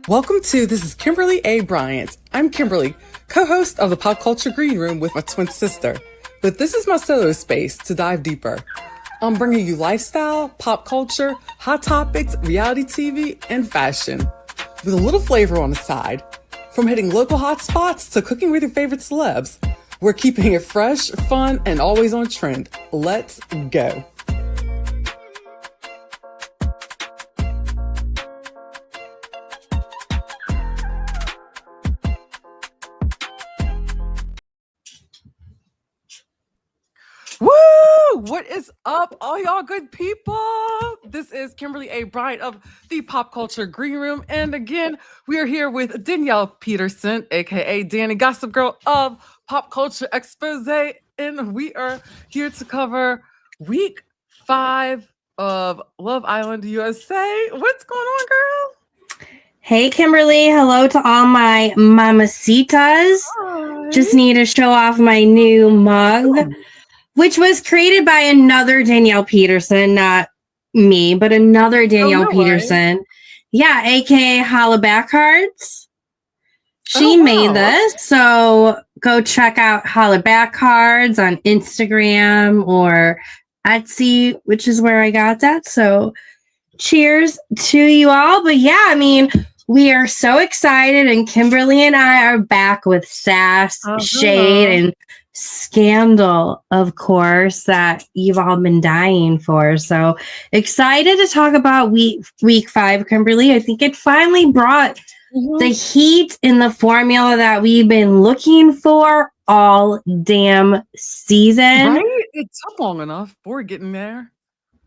Welcome to This is Kimberly A. Bryant. I'm Kimberly, co-host of the Pop Culture Green Room with my twin sister. But this is my solo space to dive deeper. I'm bringing you lifestyle, pop culture, hot topics, reality TV, and fashion. With a little flavor on the side. From hitting local hot spots to cooking with your favorite celebs. We're keeping it fresh, fun, and always on trend. Let's go. Woo! What is up, all y'all good people? This is Kimberly A. Bryant of the Pop Culture Green Room. And again, we are here with Danielle Peterson, aka DaniGossipGirl of Pop Culture Exposé. And we are here to cover week 5 of Love Island USA. What's going on, girl? Hey, Kimberly. Hello to all my mamacitas. Hi. Just need to show off my new mug. Which was created by another Danielle Peterson, not me, but another Danielle Peterson. Yeah, aka Holla Back Cards. She made this. So go check out Holla Back Cards on Instagram or Etsy, which is where I got that. So cheers to you all. But yeah, I mean, we are so excited, and Kimberly and I are back with sass, shade, and scandal, of course, that you've all been dying for. So excited to talk about week 5, Kimberly. I think it finally brought the heat in the formula that we've been looking for all damn season. Right? It took long enough. We're getting there.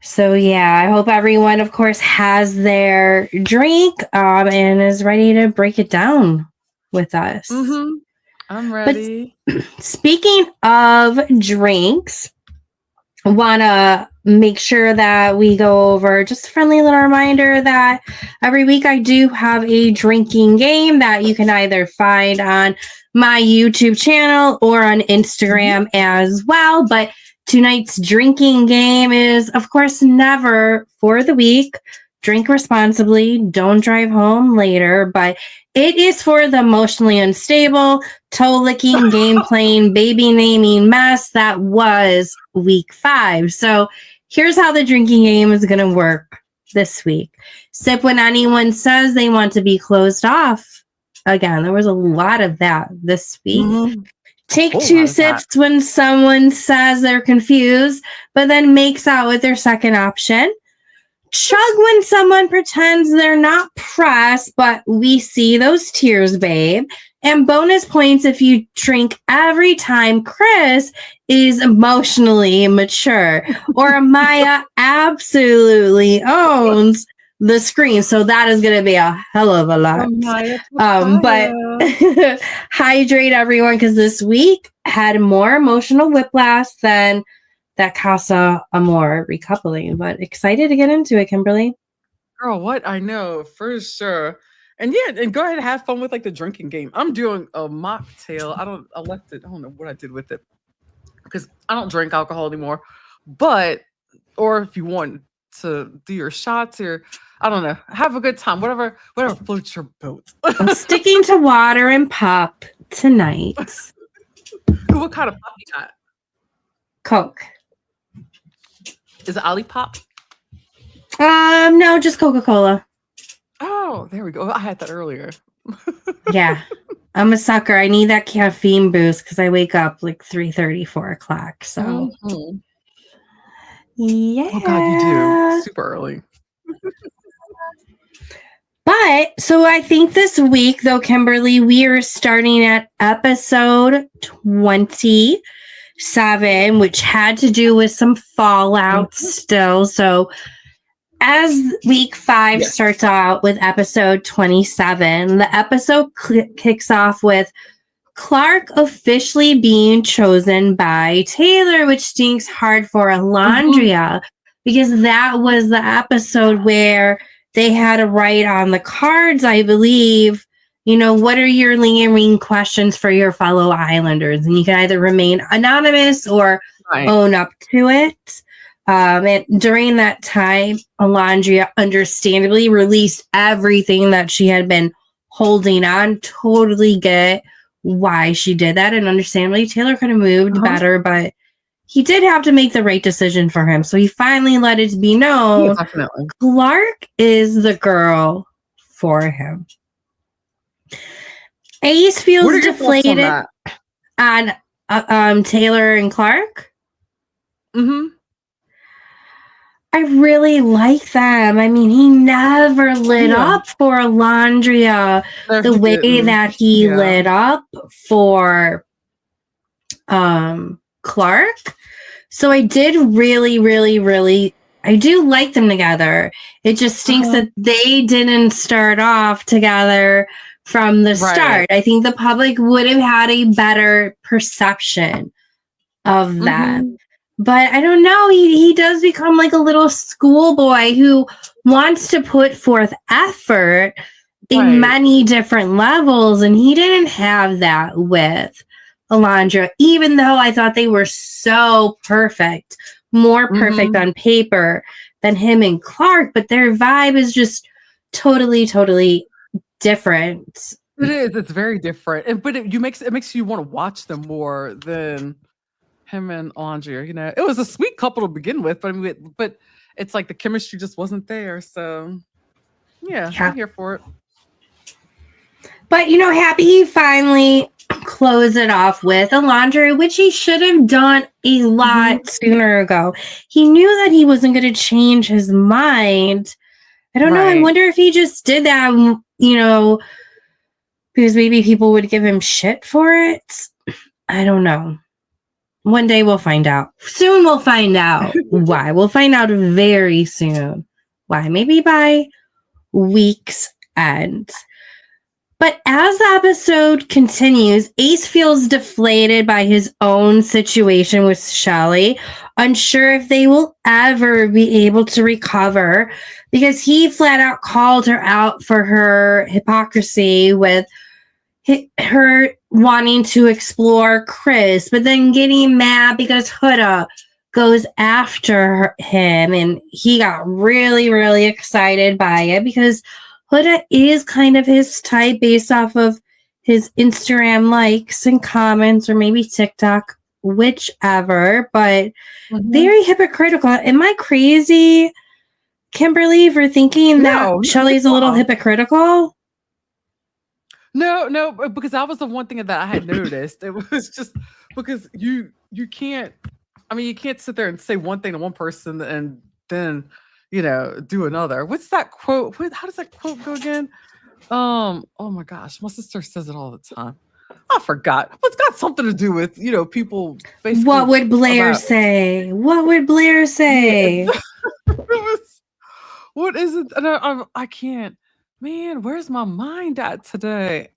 So yeah, I hope everyone, of course, has their drink and is ready to break it down with us. I'm ready. But speaking of drinks, want to make sure that we go over just a friendly little reminder that every week I do have a drinking game that you can either find on my YouTube channel or on Instagram as well. But tonight's drinking game is, of course, never for the week. Drink responsibly. Don't drive home later. But it is for the emotionally unstable, toe-licking, game-playing, baby-naming mess that was week 5. So here's how the drinking game is going to work this week. Sip when anyone says they want to be closed off. Again, there was a lot of that this week. Take 2 sips when someone says they're confused, but then makes out with their second option. Chug when someone pretends they're not pressed, but we see those tears, babe. And bonus points if you drink every time Chris is emotionally mature or Amaya absolutely owns the screen. So that is going to be a hell of a lot. But hydrate everyone, because this week had more emotional whiplash than that Casa Amor recoupling. But excited to get into it, Kimberly. Girl, what? I know for sure. And yeah, and go ahead and have fun with like the drinking game. I'm doing a mocktail. I don't know what I did with it because I don't drink alcohol anymore. But, or if you want to do your shots or I don't know, have a good time, whatever floats your boat. I'm sticking to water and pop tonight. What kind of pop you got? Coke. Is it Olipop? No, just Coca-Cola. Oh, there we go. I had that earlier. Yeah. I'm a sucker. I need that caffeine boost because I wake up like 3:30, 4 o'clock. So yeah. Oh God, you do. Super early. But so I think this week, though, Kimberly, we are starting at episode 27, which had to do with some fallout still. So as week 5 starts out with episode 27, the episode kicks off with Clark officially being chosen by Taylor, which stinks hard for Alondria, because that was the episode where they had to write on the cards, I believe, you know, what are your lingering questions for your fellow Islanders? And you can either remain anonymous or own up to it. And during that time, Alondria understandably released everything that she had been holding on. Totally get why she did that, and understandably Taylor could have moved better, but he did have to make the right decision for him. So he finally let it be known Clark is the girl for him. Ace feels deflated on Taylor and Clark. I really like them. I mean, he never lit up for Alondria the way that he lit up for Clark. So I did really, I do like them together. It just stinks that they didn't start off together from the start. I think the public would have had a better perception of that. But I don't know. He does become like a little schoolboy who wants to put forth effort in many different levels. And he didn't have that with Alondra, even though I thought they were so perfect, more perfect on paper than him and Clark. But their vibe is just totally different. It is. It's very different. But it makes you want to watch them more than him and Alondra. You know, it was a sweet couple to begin with, but but it's like the chemistry just wasn't there. So yeah. I'm here for it. But happy he finally closed it off with Alondra, which he should have done a lot sooner ago. He knew that he wasn't going to change his mind. I don't know. I wonder if he just did that, because maybe people would give him shit for it. I don't know. One day we'll find out. Soon we'll find out why. We'll find out very soon why. Maybe by week's end. But as the episode continues, Ace feels deflated by his own situation with Shelley, unsure if they will ever be able to recover, because he flat out called her out for her hypocrisy with her wanting to explore Chris, but then getting mad because Huda goes after him, and he got really excited by it because Huda is kind of his type based off of his Instagram likes and comments, or maybe TikTok, whichever, but very hypocritical. Am I crazy, Kimberly, for thinking that Shelley's a little hypocritical? No, because that was the one thing that I had noticed. It was just because you can't, you can't sit there and say one thing to one person and then, do another. What's that quote? How does that quote go again? Oh my gosh, my sister says it all the time. I forgot. It's got something to do with, people basically. What would Blair say? What would Blair say? What is it? I can't. Man, where's my mind at today?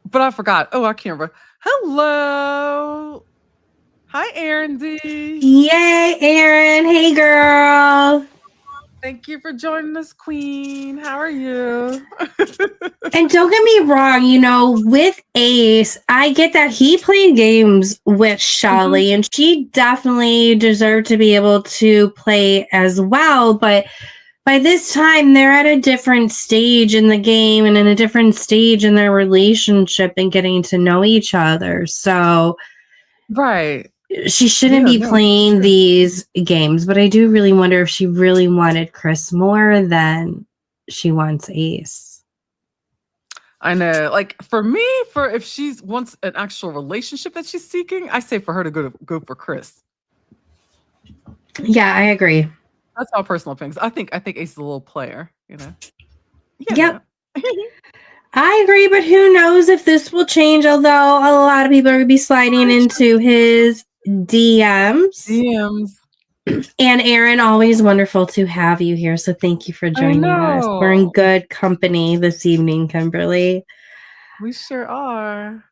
But I forgot. Oh, I can't remember. Hello. Hi, Erin D. Yay, Erin. Hey, girl. Thank you for joining us, Queen. How are you? And don't get me wrong, with Ace, I get that he played games with Shelley, and she definitely deserved to be able to play as well. But by this time, they're at a different stage in the game and in a different stage in their relationship and getting to know each other. So, she shouldn't be playing these games. But I do really wonder if she really wanted Chris more than she wants Ace. I know. Like, for me, if she wants an actual relationship that she's seeking, I say for her to go for Chris. Yeah, I agree. That's my personal opinions. I think Ace is a little player, Yep. I agree, but who knows if this will change, although a lot of people are going to be sliding into his DMs. And Erin, always wonderful to have you here, so thank you for joining us. We're in good company this evening, Kimberly. We sure are.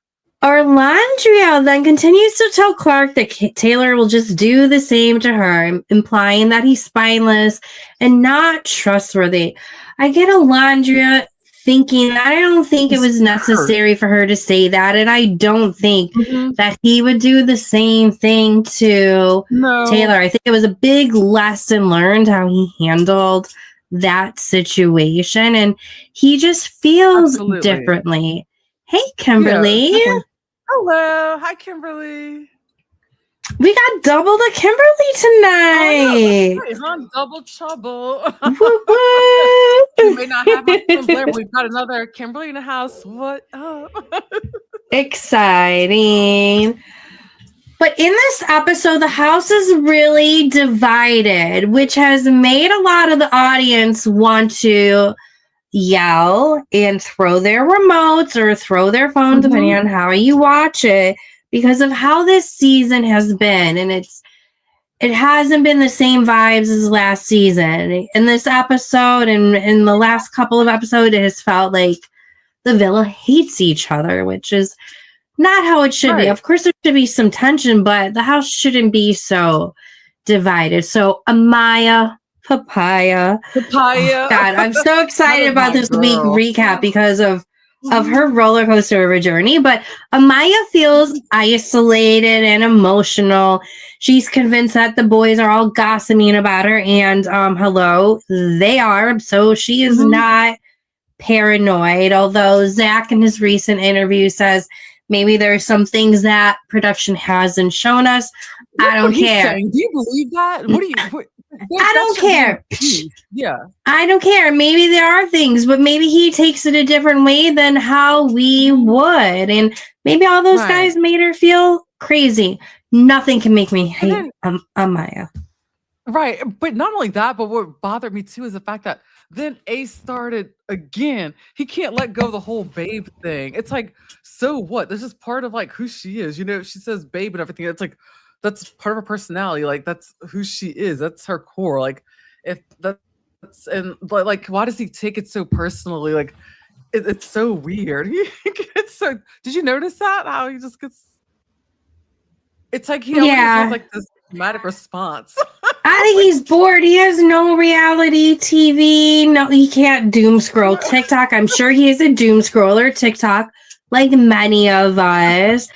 Orlandria then continues to tell Clark that Taylor will just do the same to her, implying that he's spineless and not trustworthy. I get Orlandria thinking that. I don't think it was necessary for her to say that, and I don't think that he would do the same thing to Taylor. I think it was a big lesson learned how he handled that situation, and he just feels differently. Hey, Kimberly. Yeah, hello. Hi, Kimberly. We got double the Kimberly tonight. Oh, no, right, double trouble. Woo-woo. We may not have a Blair, but we've got another Kimberly in the house. What up? Exciting. But in this episode, the house is really divided, which has made a lot of the audience want to yell and throw their remotes or throw their phone, depending on how you watch it, because of how this season has been. And it hasn't been the same vibes as last season. In this episode and in the last couple of episodes, it has felt like the villa hates each other, which is not how it should be. Of course, there should be some tension, but the house shouldn't be so divided. So, Amaya, Papaya. Oh, God, I'm so excited about this week recap because of her roller coaster of a journey. But Amaya feels isolated and emotional. She's convinced that the boys are all gossiping about her, and hello, they are. So she is not paranoid. Although Zach in his recent interview says maybe there are some things that production hasn't shown us. I don't care. Do you believe that? What do you? I don't care. Yeah. I don't care. Maybe there are things, but maybe he takes it a different way than how we would. And maybe all those guys made her feel crazy. Nothing can make me hate Amaya. Right. But not only that, but what bothered me too is the fact that then Ace started again. He can't let go of the whole babe thing. It's like, so what? This is part of like who she is. You know, she says babe and everything. It's like, that's part of her personality. Like, that's who she is. That's her core. Like, if that's, and like, why does he take it so personally? Like, it's so weird. He gets so, did you notice that? How he just gets, it's like he always has like this dramatic response. I think he's bored. He has no reality TV. No, he can't doom scroll TikTok. I'm sure he is a doom scroller TikTok, like many of us.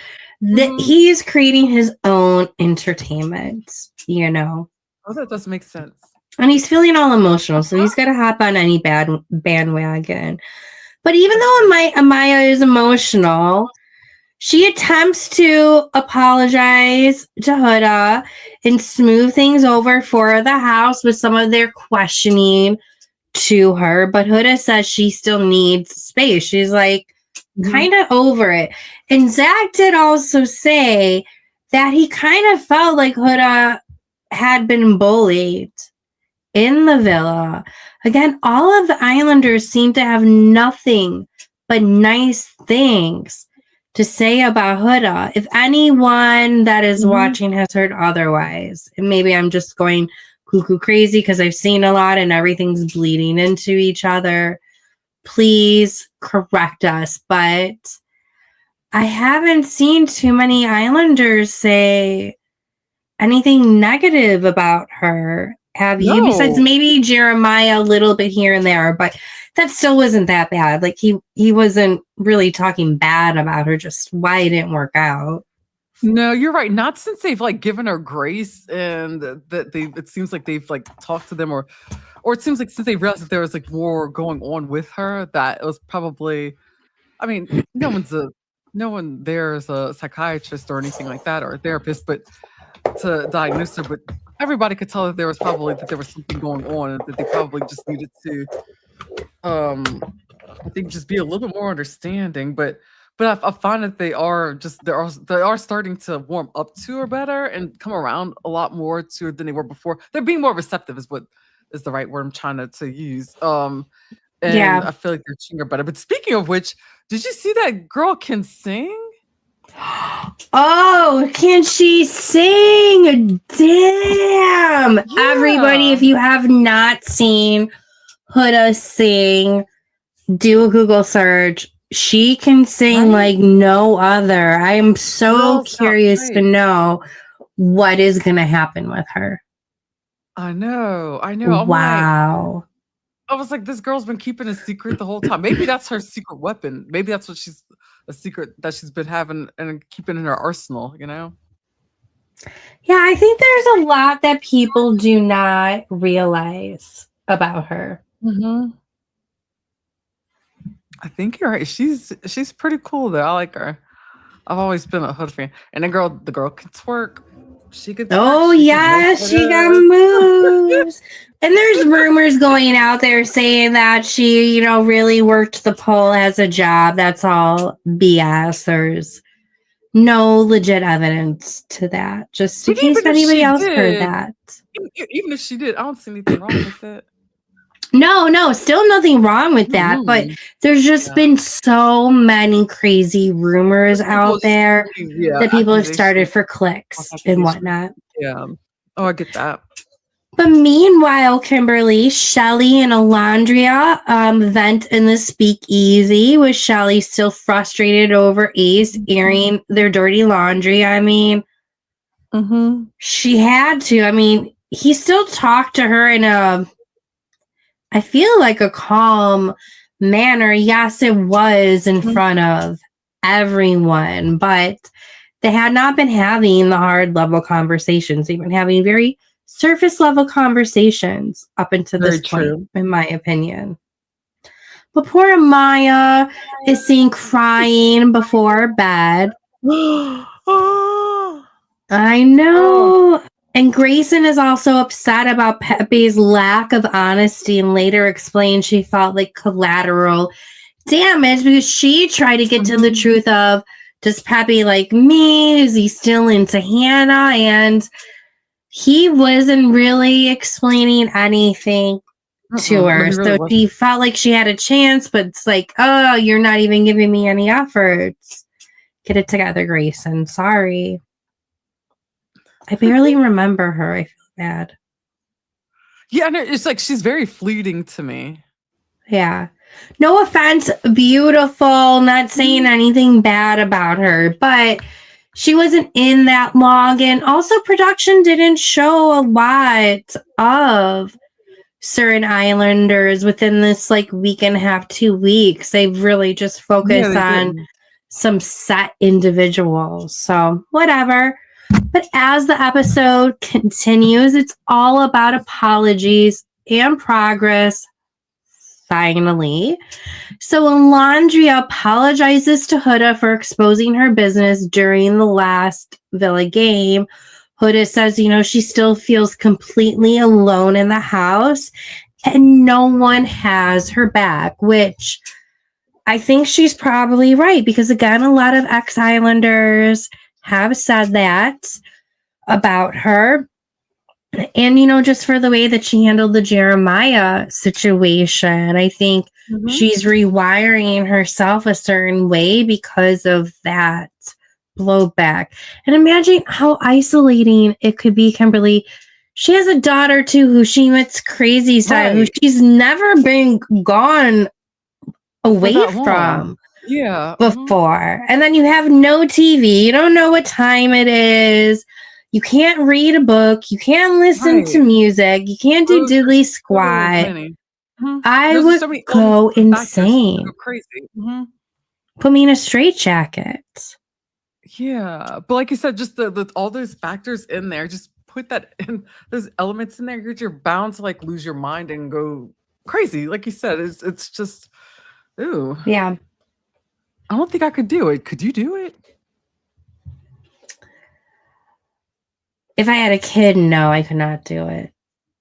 He's creating his own entertainment, you know. Oh, that does make sense. And he's feeling all emotional, so he's got to hop on any bandwagon. But even though Amaya is emotional, she attempts to apologize to Huda and smooth things over for the house with some of their questioning to her. But Huda says she still needs space. She's like, kind of over it. And Zach did also say that he kind of felt like Huda had been bullied in the villa. Again, all of the Islanders seem to have nothing but nice things to say about Huda. If anyone that is watching has heard otherwise, and maybe I'm just going cuckoo crazy because I've seen a lot and everything's bleeding into each other, please correct us. But I haven't seen too many Islanders say anything negative about her. Have you? Besides maybe Jeremiah a little bit here and there, but that still wasn't that bad. Like he wasn't really talking bad about her, just why it didn't work out. No, you're right. Not since they've like given her grace and that it seems like they've like talked to them or it seems like since they realized that there was like more going on with her, that it was probably, I mean, no one there is a psychiatrist or anything like that or a therapist, but to diagnose her, but everybody could tell that there was something going on and that they probably just needed to I think just be a little bit more understanding, but I find that they are starting to warm up to her better and come around a lot more to her than they were before. They're being more receptive is what is the right word I'm trying to use. And I feel like they're treating her better. But speaking of which, did you see that girl can sing? Oh, can she sing? Damn. Yeah. Everybody, if you have not seen Huda sing, do a Google search. She can sing like no other. I am so curious to know what is going to happen with her. I know. Wow. I was like, this girl's been keeping a secret the whole time. Maybe that's her secret weapon. Maybe that's what a secret that she's been having and keeping in her arsenal, you know? Yeah, I think there's a lot that people do not realize about her. Mm-hmm. I think you're right. She's pretty cool though. I like her. I've always been a Huda fan. And the girl can twerk. She can twerk. Oh, yeah, she got moves. And there's rumors going out there saying that she, you know, really worked the pole as a job. That's all BS. There's no legit evidence to that. Just in case anybody else heard that. Even if she did, I don't see anything wrong with it. No, still nothing wrong with that. But there's just been so many crazy rumors out there that people have started for clicks and whatnot. Yeah. Oh, I get that. But meanwhile, Kimberly, Shelly, and Alondria vent in the speakeasy, with Shelly still frustrated over Ace airing their dirty laundry. I mean, she had to. I mean, he still talked to her in I feel like a calm manner. Yes, it was in front of everyone, but they had not been having the hard level conversations. They've been having very surface level conversations up until this point, in my opinion. But poor Amaya is seen crying before bed. I know. And Grayson is also upset about Pepe's lack of honesty and later explained she felt like collateral damage because she tried to get to the truth of, does Pepe like me? Is he still into Hannah? And he wasn't really explaining anything to her. So she felt like she had a chance, but it's like, oh, you're not even giving me any efforts. Get it together, Grayson. Sorry. I barely remember her. I feel bad. Yeah, no, it's like she's very fleeting to me. Yeah. No offense, beautiful, not saying anything bad about her, but she wasn't in that long. And also, production didn't show a lot of certain Islanders within this like week and a half, 2 weeks. They've really just focused on some set individuals. So, whatever. But as the episode continues, it's all about apologies and progress. Finally. So Alondria apologizes to Huda for exposing her business during the last Villa game. Huda says, you know, she still feels completely alone in the house and no one has her back, which I think she's probably right because, again, a lot of ex-Islanders have said that about her. And, you know, just for the way that she handled the Jeremiah situation, I think she's rewiring herself a certain way because of that blowback. And imagine how isolating it could be, Kimberly. She has a daughter, too, who she meets crazy style, who she's never been gone away from before. And then you have no TV. You don't know what time it is. You can't read a book. You can't listen to music. You can't do diddly squat. I would go insane. Go crazy. Put me in a straitjacket. Yeah, but like you said, just the all those factors in there, just put that in, those elements in there. You're bound to like lose your mind and go crazy. Like you said, it's just, ooh. Yeah. I don't think I could do it. Could you do it? If I had a kid, no, I could not do it.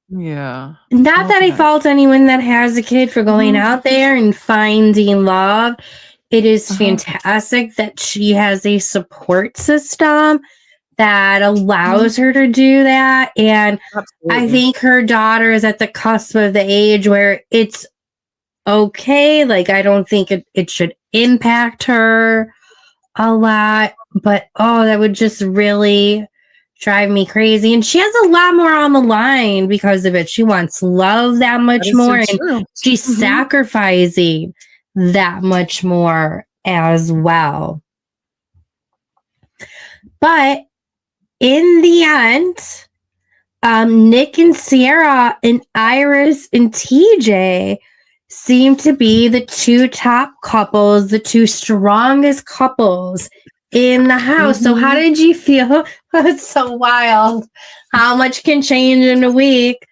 Yeah. Not that I fault anyone that has a kid for going out there and finding love. It is fantastic that she has a support system that allows her to do that. And I think her daughter is at the cusp of the age where it's okay. Like, I don't think it should impact her a lot. But, oh, that would just really drive me crazy. And she has a lot more on the line because of it. She wants love that much more. And she's sacrificing that much more as well. But in the end, Nick and Sierra and Iris and TJ seem to be the two top couples, the two strongest couples in the house. So how did you feel? It's so wild how much can change in a week.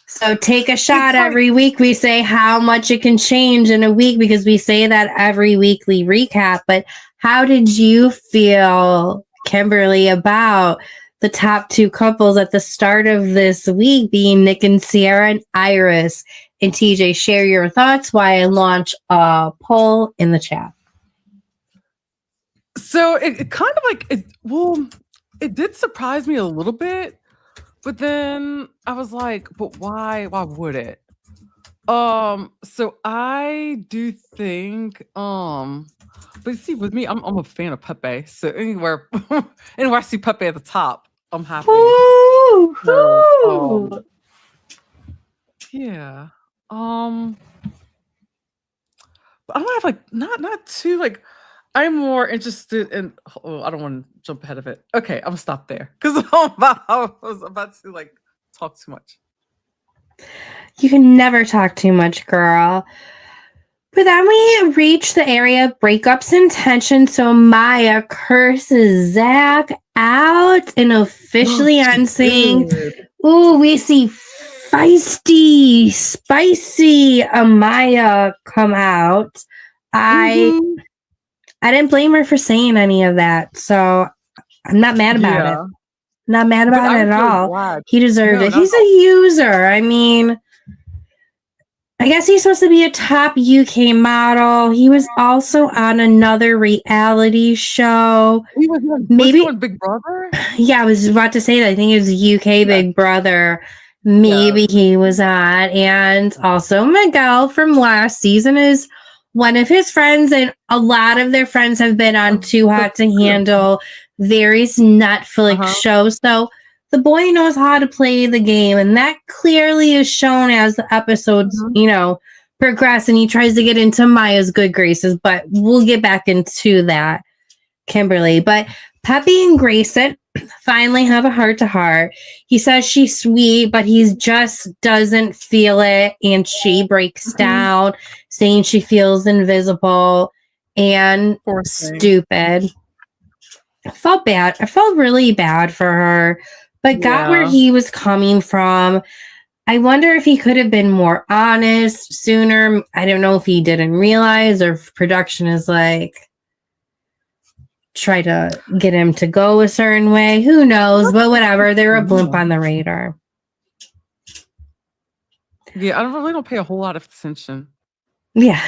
So take a shot every week. We say how much it can change in a week because we say that every weekly recap. But how did you feel, Kimberly, about the top 2 couples at the start of this week being Nick and Sierra and Iris? And TJ, share your thoughts while I launch a poll in the chat. So it kind of like it did surprise me a little bit, but then I was like, but why would it? So I do think but see, with me, I'm a fan of Pepe. So anywhere I see Pepe at the top, I'm happy. Ooh, So, yeah. But I'm have like not too like I'm more interested in I don't want to jump ahead of it. Okay, I'm gonna stop there because I was about to like talk too much. You can never talk too much, girl. But then we reach the area of breakups and tension, so Maya curses Zach out and officially unsaying, ooh, we see feisty, spicy Amaya come out. I didn't blame her for saying any of that, so I'm not mad about it. Not mad about it at all. Glad. He deserved it. He's a user. I mean, I guess he's supposed to be a top UK model. He was also on another reality show. Maybe on Big Brother? Yeah, I was about to say that. I think it was UK Big Brother. Maybe he was on. And also Miguel from last season is one of his friends. And a lot of their friends have been on Too Hot to Handle, various Netflix shows. So the boy knows how to play the game, and that clearly is shown as the episodes, progress, and he tries to get into Maya's good graces, but we'll get back into that, Kimberly. But Peppy and Grayson finally have a heart-to-heart. He says she's sweet, but he just doesn't feel it, and she breaks down, saying she feels invisible and stupid. I felt bad. I felt really bad for her, but got where he was coming from. I wonder if he could have been more honest sooner. I don't know if he didn't realize or if production is like, try to get him to go a certain way. Who knows? But whatever. They're a blimp on the radar. Yeah, I really don't pay a whole lot of attention. Yeah.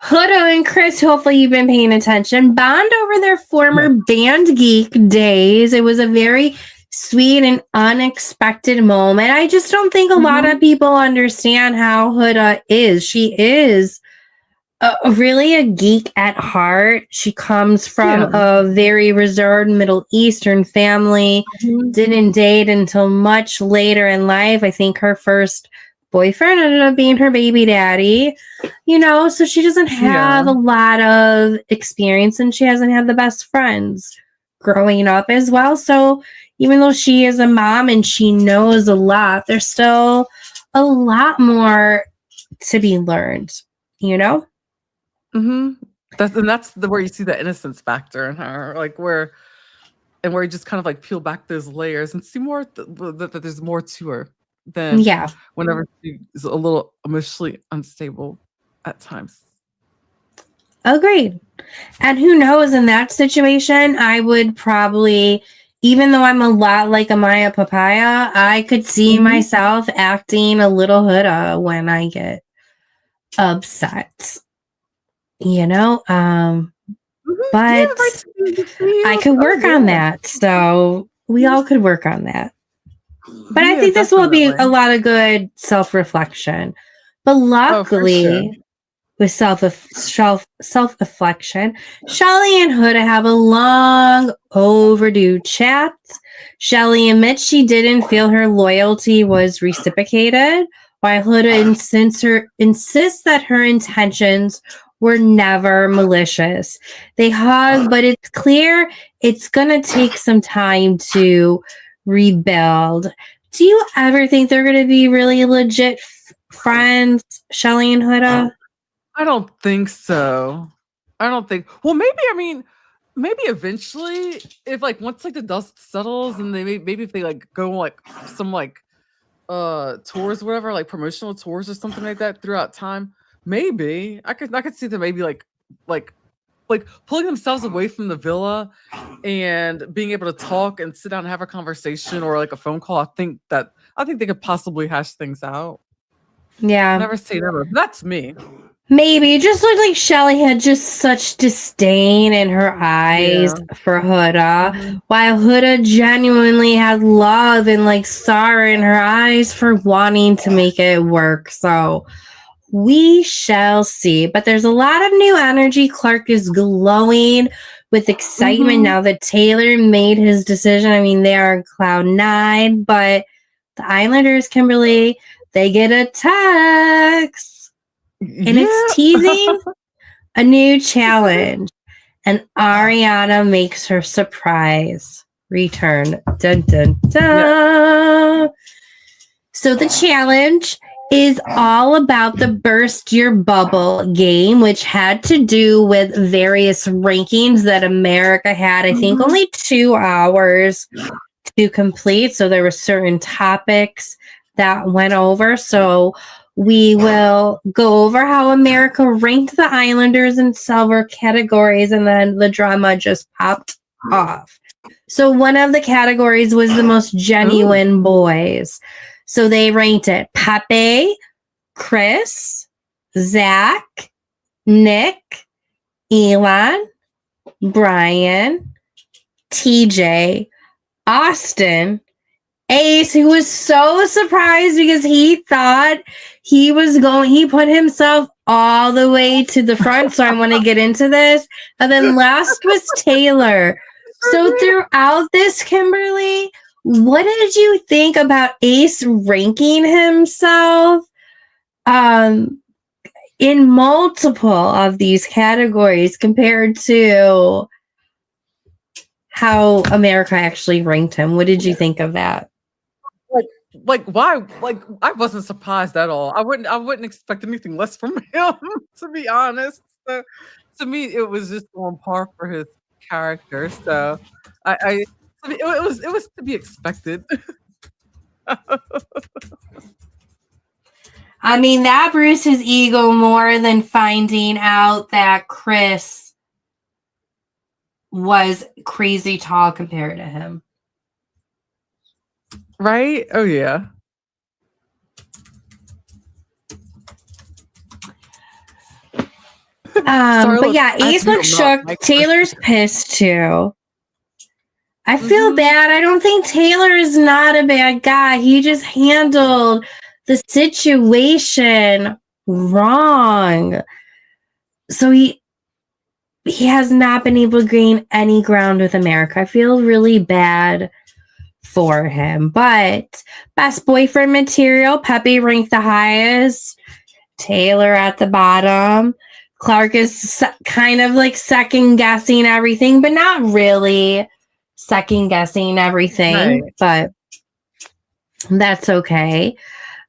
Huda and Chris, hopefully you've been paying attention, bond over their former band geek days. It was a very sweet and unexpected moment. I just don't think a lot of people understand how Huda is. She is really a geek at heart. She comes from a very reserved Middle Eastern family, didn't date until much later in life. I think her first boyfriend ended up being her baby daddy, so she doesn't have a lot of experience, and she hasn't had the best friends growing up as well. So even though she is a mom and she knows a lot, there's still a lot more to be learned, That's where you see the innocence factor in her, like where you just kind of like peel back those layers and see more that there's more to her than whenever she's a little emotionally unstable at times. Agreed. And who knows, in that situation, I would probably, even though I'm a lot like Amaya Papaya, I could see myself acting a little Huda when I get upset, but I could work on that. So we all could work on that. But I think this will be a lot of good self-reflection. But luckily, with self-reflection, Shelly and Huda have a long overdue chat. Shelly admits she didn't feel her loyalty was reciprocated, while Huda insists that her intentions were never malicious. They hug, but it's clear it's going to take some time to rebuild. Do you ever think they're going to be really legit friends, Shelly and Huda? I don't think so. Well, maybe eventually, if like once like the dust settles and they maybe if they like go like some like tours, whatever, like promotional tours or something like that throughout time. Maybe I could see them maybe like pulling themselves away from the villa and being able to talk and sit down and have a conversation or like a phone call. I think they could possibly hash things out. Yeah. Never say never. That's me. Maybe. It just looked like Shelly had just such disdain in her eyes for Huda, while Huda genuinely had love and like sorrow in her eyes for wanting to make it work. So we shall see. But there's a lot of new energy. Clark is glowing with excitement now that Taylor made his decision. I mean, they are on cloud 9, but the Islanders, Kimberly, they get a text. And it's teasing a new challenge. And Ariana makes her surprise return. Dun, dun, dun. So the challenge is all about the Burst Your Bubble game, which had to do with various rankings that America had, I think, only 2 hours to complete. So there were certain topics that went over. So we will go over how America ranked the Islanders in several categories, and then the drama just popped off. So one of the categories was the most genuine boys. So they ranked it Pepe, Chris, Zach, Nick, Elon, Brian, TJ, Austin, Ace, who was so surprised because he thought he put himself all the way to the front. So I want to get into this. And then last was Taylor. So throughout this, Kimberly, what did you think about Ace ranking himself in multiple of these categories compared to how America actually ranked him? What did you think of that? Why? Like, I wasn't surprised at all. I wouldn't expect anything less from him, to be honest. So, to me, it was just on par for his character. So, it was to be expected. I mean, that bruised his ego more than finding out that Chris was crazy tall compared to him. Right? Oh, yeah. But yeah, Ace looks shook. Taylor's pissed too. I feel bad. I don't think Taylor is not a bad guy. He just handled the situation wrong. So he has not been able to gain any ground with America. I feel really bad for him. But best boyfriend material, Pepe ranked the highest. Taylor at the bottom. Clark is kind of like second guessing everything, but not really second guessing everything. Right. But that's okay.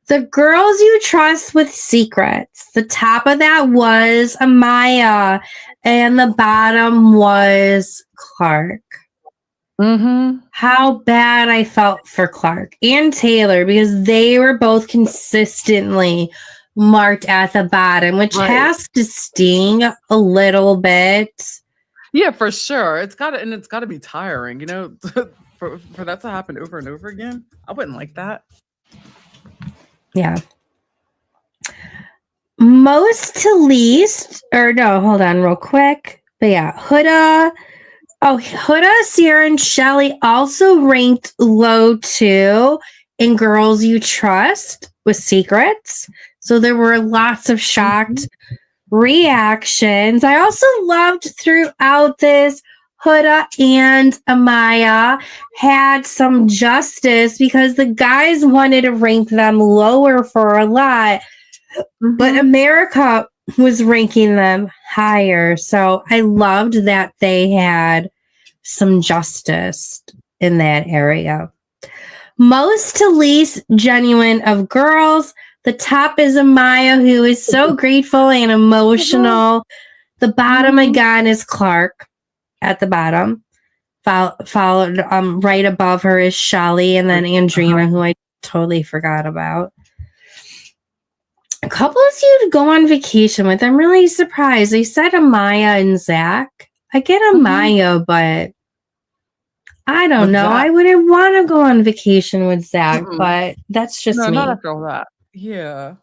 The girls you trust with secrets. The top of that was Amaya, and the bottom was Clark. How bad I felt for Clark and Taylor because they were both consistently marked at the bottom, which has to sting a little bit. Yeah, for sure. It's gotta be tiring, you know, for that to happen over and over again. I wouldn't like that. Yeah. Most to least, or no, hold on real quick. But yeah, Huda, Sierra, and Shelly also ranked low too in Girls You Trust with secrets. So there were lots of shocked reactions. I also loved throughout this, Huda and Amaya had some justice because the guys wanted to rank them lower for a lot, but America was ranking them higher. So I loved that they had some justice in that area. Most to least genuine of girls. The top is Amaya, who is so grateful and emotional. The bottom again is Clark at the bottom. Followed right above her is Shelly, and then Andrina, who I totally forgot about. Couples you'd go on vacation with. I'm really surprised. They said Amaya and Zach. I get Amaya, but I don't know. Zach. I wouldn't want to go on vacation with Zach, but that's just me. Not after all that. Yeah.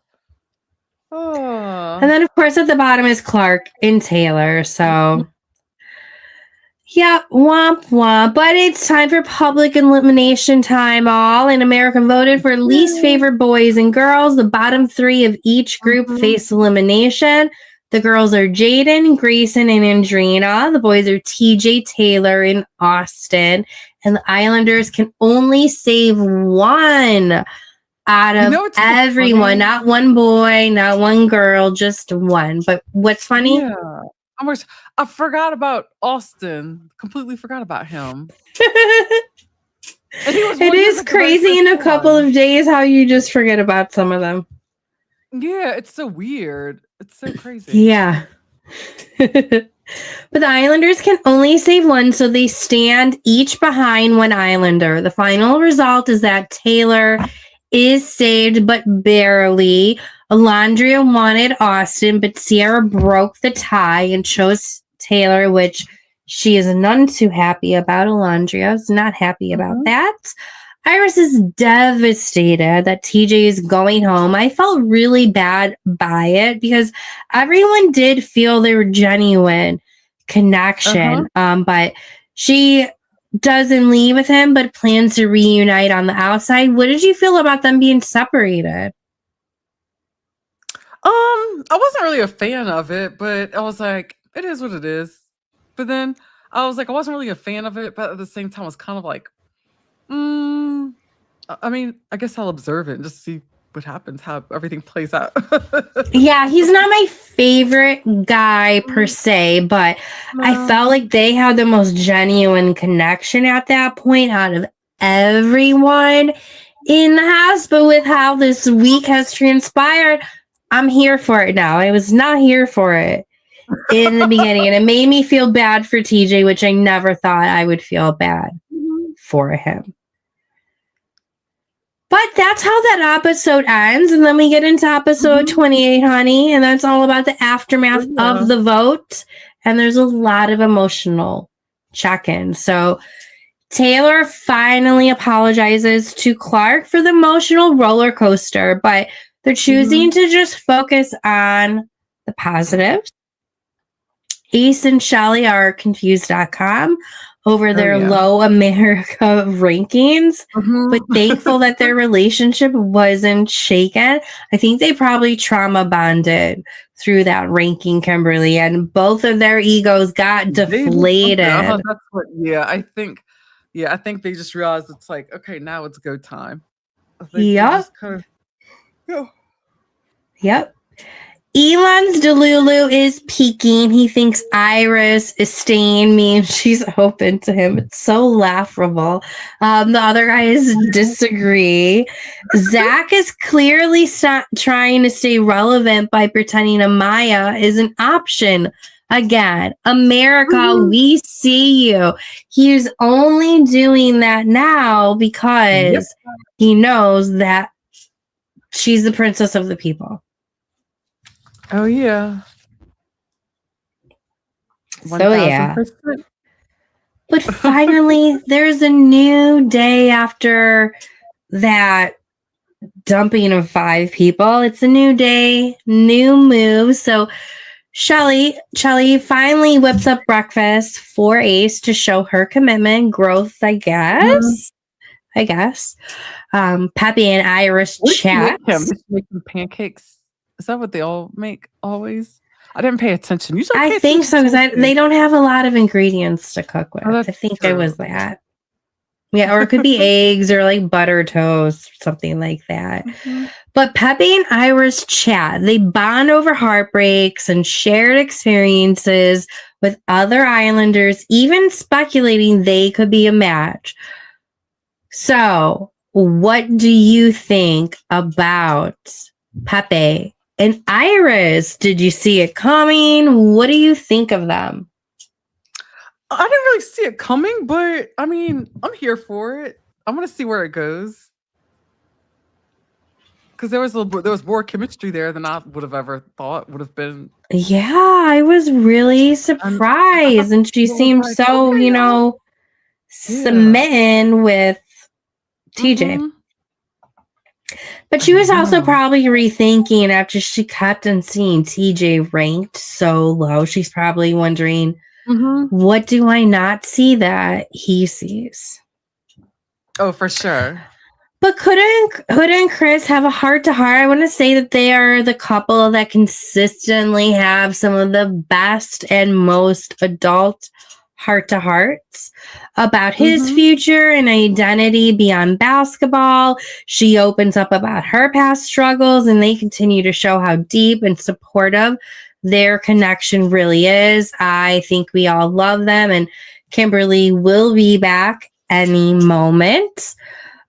Oh. And then, of course, at the bottom is Clark and Taylor. So, yeah, womp womp. But it's time for public elimination time. All in America voted for least favorite boys and girls. The bottom three of each group face elimination. The girls are Jaden, Grayson, and Andrina. The boys are TJ, Taylor, and Austin. And the Islanders can only save one out of everyone. Not one boy, not one girl, just one. But what's funny? Yeah. I forgot about Austin. Completely forgot about him. It is crazy in a couple of days how you just forget about some of them. Yeah, it's so weird. It's so crazy. Yeah. But the Islanders can only save one, so they stand each behind one Islander. The final result is that Taylor is saved, but barely. Alondria wanted Austin, but Sierra broke the tie and chose Taylor, which she is none too happy about. Alondria is not happy about that. Iris is devastated that TJ is going home. I felt really bad by it because everyone did feel their genuine connection. But she doesn't leave with him, but plans to reunite on the outside. What did you feel about them being separated? I wasn't really a fan of it, but I was like, it is what it is. But then I was like, I wasn't really a fan of it, but at the same time, I was kind of like, I mean, I guess I'll observe it and just see what happens, how everything plays out. Yeah, he's not my favorite guy per se, but I felt like they had the most genuine connection at that point out of everyone in the house. But with how this week has transpired, I'm here for it now. I was not here for it in the beginning, and it made me feel bad for TJ, which I never thought I would feel bad for him. But that's how that episode ends. And then we get into episode 28, honey. And that's all about the aftermath of the vote. And there's a lot of emotional check-in. So Taylor finally apologizes to Clark for the emotional roller coaster. But they're choosing to just focus on the positives. Ace and Shelly are confused.com over their low America rankings, but thankful that their relationship wasn't shaken. I think they probably trauma bonded through that ranking, Kimberly, and both of their egos got deflated. That's what, I think they just realized it's like, okay, now it's go time. Yep. Yep. Elon's Delulu is peaking. He thinks Iris is staying mean. She's open to him. It's so laughable. The other guys disagree. Zach is clearly trying to stay relevant by pretending Amaya is an option. Again, America, we see you. He's only doing that now because he knows that she's the princess of the people. Oh, yeah. 1000%. So, yeah. But finally, there's a new day after that dumping of 5 people. It's a new day, new move. So, Shelly finally whips up breakfast for Ace to show her commitment, growth, I guess. Peppy and Iris chat. Make them pancakes. Is that what they all make always? I didn't pay attention. I think so because they don't have a lot of ingredients to cook with. I think it was that. Yeah, or it could be eggs or like butter toast, something like that. But Peppy and Iris chat. They bond over heartbreaks and shared experiences with other Islanders, even speculating they could be a match. So, what do you think about Pepe and Iris? Did you see it coming? What do you think of them? I didn't really see it coming, but I mean, I'm here for it. I want to see where it goes. because there was more chemistry there than I would have ever thought would have been. Yeah, I was really And surprised. And she I was seemed like, so, okay, y'all. Yeah. smitten with TJ. Mm-hmm. But I she was also know. probably rethinking after she kept on seeing TJ ranked so low. She's probably wondering, Mm-hmm. what do I not see that he sees? Oh, for sure. But couldn't Huda and Chris have a heart to heart? I want to say that they are the couple that consistently have some of the best and most adult heart to hearts about his future and identity beyond basketball. She opens up about her past struggles, and they continue to show how deep and supportive their connection really is. I think we all love them, and Kimberly will be back any moment.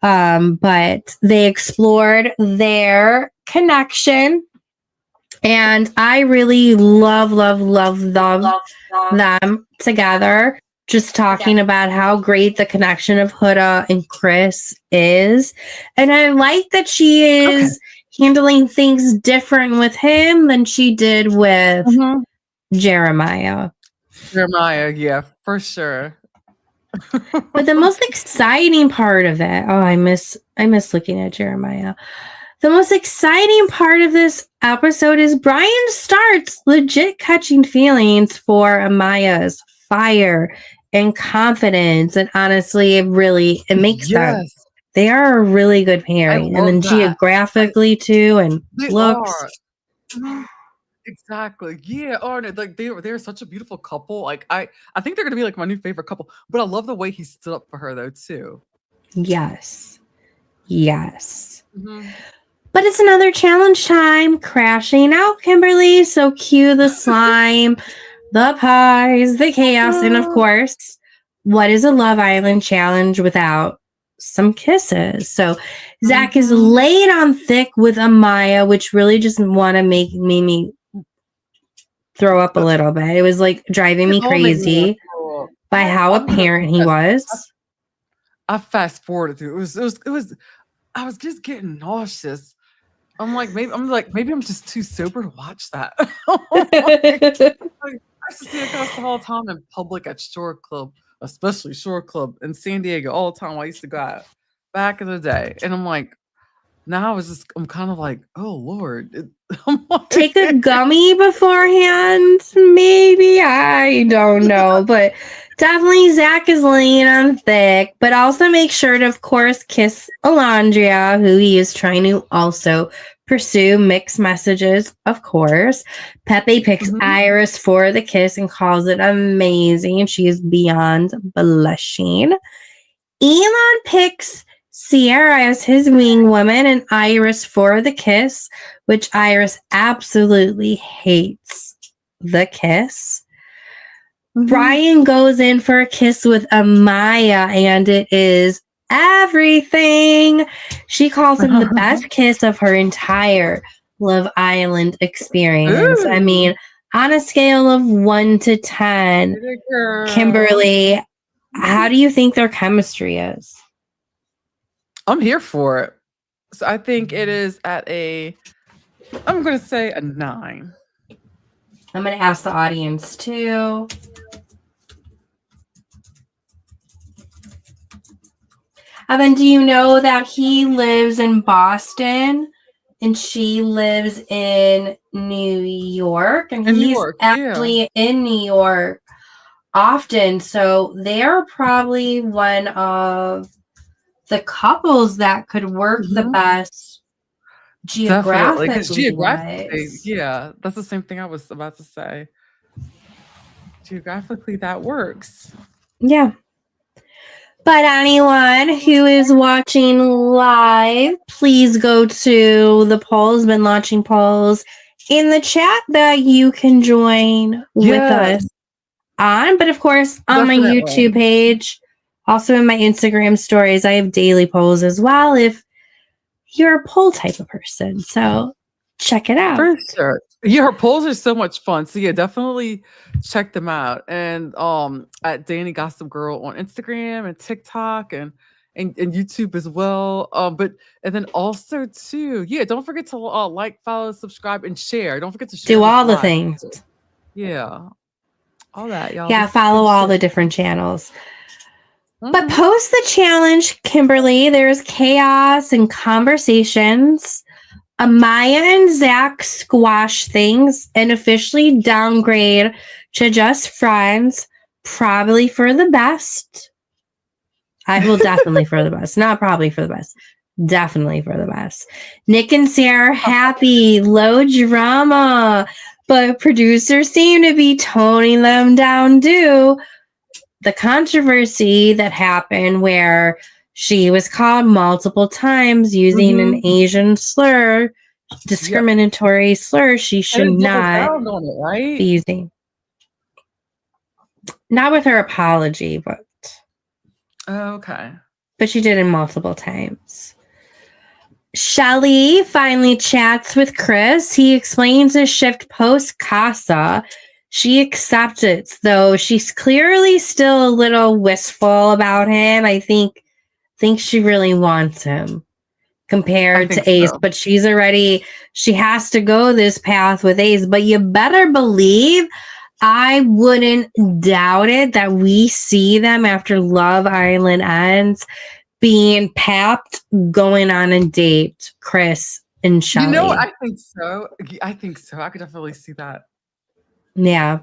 But they explored their connection, and I really love them together. Just talking about how great the connection of Huda and Chris is. And I like that she is handling things different with him than she did with Jeremiah. Jeremiah, yeah, for sure. But the most exciting part of it, I miss looking at Jeremiah. The most exciting part of this episode is Brian starts legit catching feelings for Amaya's fire and confidence. And honestly, it makes sense. They are a really good pairing. And then geographically too, and they looks. Are. Exactly. Yeah. Oh, no, like they're such a beautiful couple. Like I think they're gonna be like my new favorite couple. But I love the way he stood up for her though too. Yes. Yes. Mm-hmm. But it's another challenge time. Crashing out, Kimberly. So cue the slime, the pies, the chaos, and of course, what is a Love Island challenge without some kisses? So Zach is laid on thick with Amaya, which really just want to make me throw up a little bit. It was like driving me crazy by how apparent he was. I fast forwarded through. It was. I was just getting nauseous. I'm like, maybe I'm just too sober to watch that. I used to see it across the whole time in public at Shore Club, especially Shore Club in San Diego all the time. I used to go out back in the day, and I'm like, now I'm kind of like, oh Lord. Take a gummy beforehand, maybe. I don't know, but definitely Zach is laying on thick. But also make sure to, of course, kiss Alondria, who he is trying to also pursue mixed messages, of course. Pepe picks Iris for the kiss and calls it amazing. She is beyond blushing. Elon picks Sierra as his wing woman and Iris for the kiss, which Iris absolutely hates the kiss. Brian goes in for a kiss with Amaya, and it is everything. She calls him the best kiss of her entire Love Island experience. I mean, on a scale of 1 to 10, Kimberly, how do you think their chemistry is? I'm here for it. So I think it is at I'm going to say a 9. I'm going to ask the audience too. And then do you know that he lives in Boston and she lives in New York? And he's actually in New York often. So they're probably one of the couples that could work the best geographically. Yeah, that's the same thing I was about to say. Geographically, that works. Yeah. But anyone who is watching live, please go to the polls. Been launching polls in the chat that you can join with us on. But of course, on my YouTube page, also in my Instagram stories, I have daily polls as well if you're a poll type of person. So check it out. For sure. Yeah, her polls are so much fun. So yeah, definitely check them out. And at DaniGossipGirl on Instagram and TikTok and and YouTube as well. And then also too, don't forget to like, follow, subscribe, and share. Don't forget to share. Do this all the live. things. Yeah, all that, y'all. Yeah, This is follow good all the shit. different channels. Mhm. But post the challenge, Kimberly. There's chaos and conversations. Amaya and Zach squash things and officially downgrade to just friends, probably for the best. I will definitely for the best. Not probably for the best. Definitely for the best. Nick and Sarah happy, low drama, but producers seem to be toning them down due the controversy that happened where she was called multiple times using an Asian slur, discriminatory slur she should not on it, right? be using. Not with her apology, but okay. But she did it multiple times. Shelly finally chats with Chris. He explains his shift post Casa. She accepts it, though she's clearly still a little wistful about him. I think she really wants him compared to Ace, but she has to go this path with Ace. But you better believe I wouldn't doubt it that we see them after Love Island ends being papped, going on a date, Chris and Shelly. You know what? I think so. I could definitely see that. Yeah.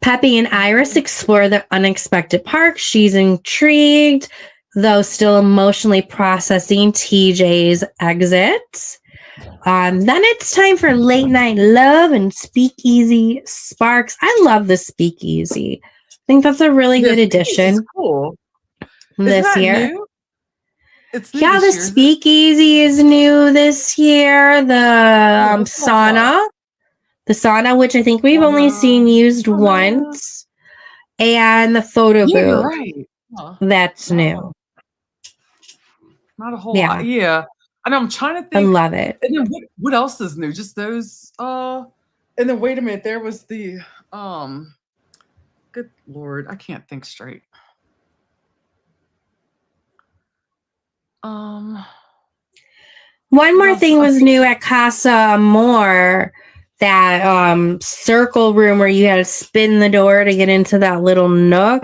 Peppy and Iris explore the unexpected park. She's intrigued, though still emotionally processing TJ's exit. Then it's time for late night love and speakeasy sparks. I love the speakeasy. I think that's a really good addition. Cool. This year. New? It's new yeah, the year, speakeasy is new this year. The sauna. The sauna, which I think we've only seen used once. And the photo booth. You're right. That's new. Not a whole lot. Yeah. And I'm trying to think. I love it. And then what else is new? Just those and then wait a minute, there was the good Lord, I can't think straight. One more thing was new at Casa Amor, that circle room where you had to spin the door to get into that little nook.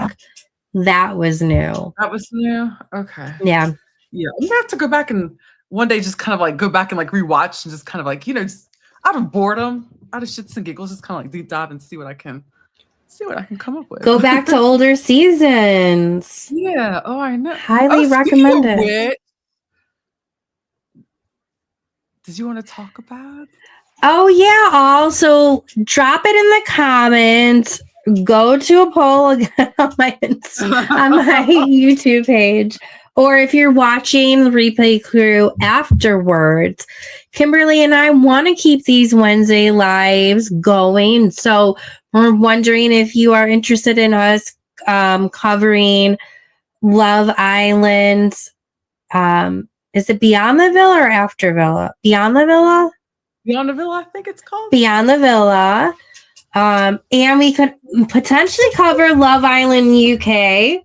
That was new. That was new? Okay. Yeah. Yeah. I'm gonna have to go back and one day just kind of like go back and like rewatch and just kind of like, just out of boredom, out of shits and giggles, just kind of like deep dive and see what I can come up with. Go back to older seasons. Yeah. Oh, I know. Highly recommend it. Did you want to talk about? Oh, yeah. Also, drop it in the comments. Go to a poll again on my YouTube page. Or if you're watching the replay crew afterwards, Kimberly and I want to keep these Wednesday lives going. So we're wondering if you are interested in us covering Love Island. Is it Beyond the Villa or After Villa? Beyond the Villa? Beyond the Villa, I think it's called. Beyond the Villa. And we could potentially cover Love Island UK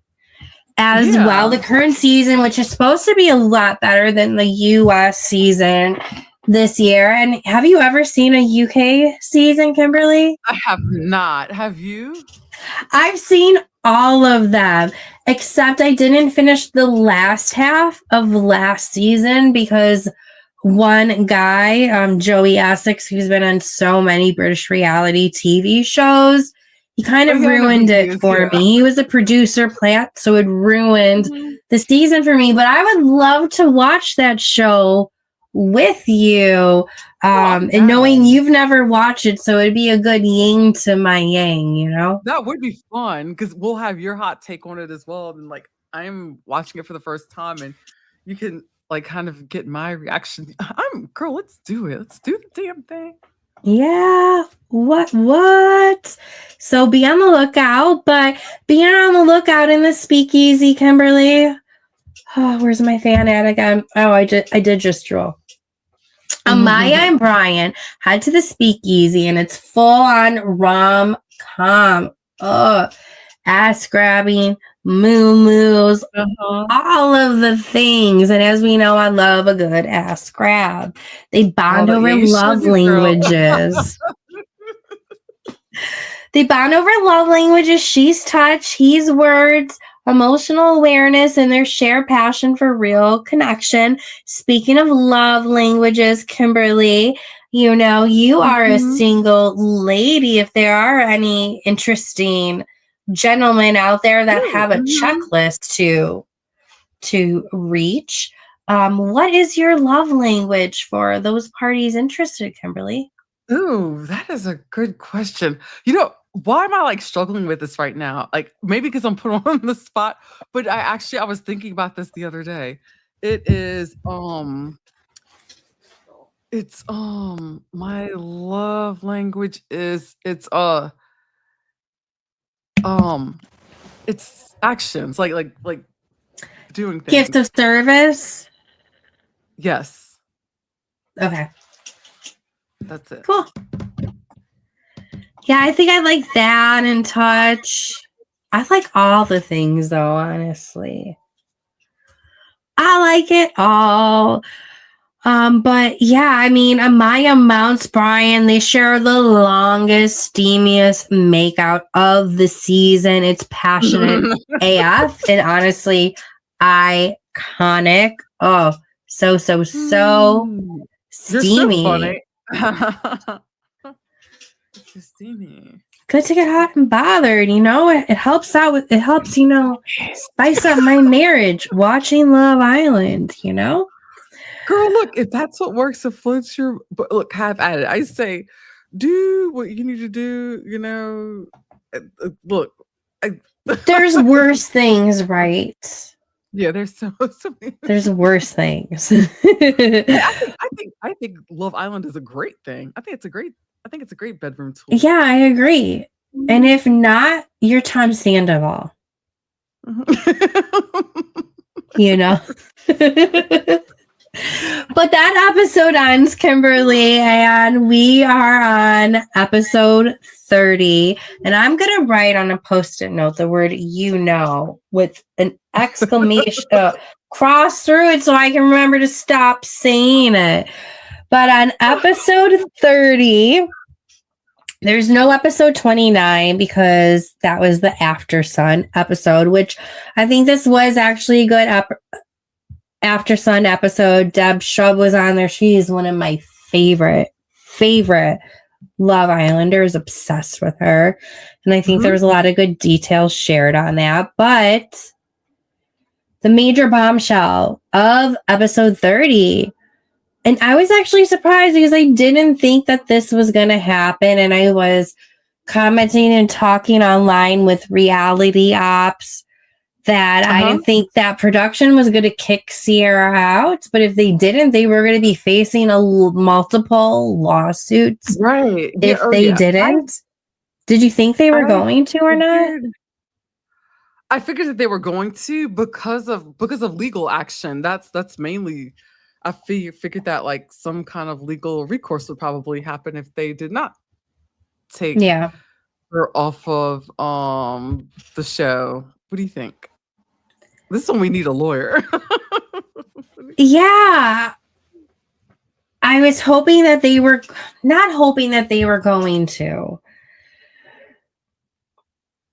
as well. The current season, which is supposed to be a lot better than the US season this year. And have you ever seen a UK season, Kimberly? I have not. Have you? I've seen all of them, except I didn't finish the last half of last season because one guy, Joey Essex, who's been on so many British reality TV shows, he kind of ruined it for me. He was a producer plant, so it ruined the season for me. But I would love to watch that show with you, and knowing you've never watched it, so it'd be a good yin to my yang, That would be fun because we'll have your hot take on it as well. And like I'm watching it for the first time, and you can like kind of get my reaction. Girl, let's do it. Let's do the damn thing. Yeah. What? So be on the lookout, but being on the lookout in the speakeasy, Kimberly. Oh, where's my fan at again? Oh, I did just draw. Amaya and Bryant head to the speakeasy, and it's full on rom-com. Ass grabbing, moo-moos, all of the things. And as we know, I love a good ass grab. They bond over love languages. They bond over love languages. She's touch, he's words, emotional awareness, and their shared passion for real connection. Speaking of love languages, Kimberly, you know, you are a single lady. If there are any interesting gentlemen out there that have a checklist to reach, what is your love language for those parties interested, Kimberly? Ooh, that is a good question. You know, why am I like struggling with this right now? Like maybe because I'm put on the spot, but I was thinking about this the other day. It is it's my love language is it's actions, like doing things. Gift of service. Yes. Okay. That's it. Cool. Yeah, I think I like that and touch. I like all the things though, honestly. I like it all. But yeah, I mean, Amaya mounts Bryant. They share the longest, steamiest makeout of the season. It's passionate AF and honestly iconic. Oh, so steamy. You're so funny. It's steamy. Good to get hot and bothered, you know. It helps out with you know, spice up my marriage watching Love Island, you know. Girl, look, if that's what works, if floats your, but look, have at it. I say, do what you need to do, you know. Look, there's worse things, right? Yeah, there's so many. There's worse things. I think Love Island is a great thing. I think it's a great bedroom tool. Yeah, I agree. And if not, you're Tom Sandoval. You know. But that episode ends, Kimberly, and we are on episode 30. And I'm going to write on a Post-it note the word "you know" with an exclamation cross through it so I can remember to stop saying it. But on episode 30, there's no episode 29 because that was the After Sun episode, which I think this was actually a good After Sun episode. Deb Shrub was on there. She's one of my favorite Love Islanders, obsessed with her. And I think there was a lot of good details shared on that. But the major bombshell of episode 30, and I was actually surprised because I didn't think that this was going to happen. And I was commenting and talking online with Reality Ops that I didn't think that production was going to kick Sierra out. But if they didn't, they were going to be facing multiple lawsuits. Right. If they didn't. Did you think they were going to or not? I figured that they were going to because of legal action. That's mainly, I figured that like some kind of legal recourse would probably happen if they did not take her off of the show. What do you think? This is when we need a lawyer. Yeah. I was hoping that they were not hoping that they were going to.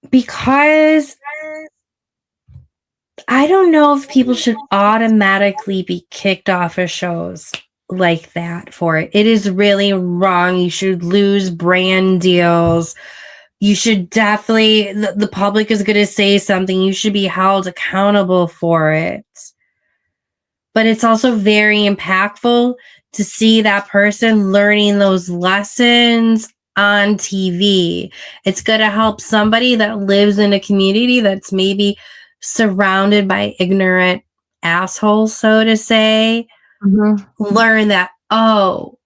Because I don't know if people should automatically be kicked off of shows like that for it. It is really wrong. You should lose brand deals. You should definitely, the public is going to say something. You should be held accountable for it. But it's also very impactful to see that person learning those lessons on TV. It's going to help somebody that lives in a community that's maybe surrounded by ignorant assholes, so to say, learn that, oh,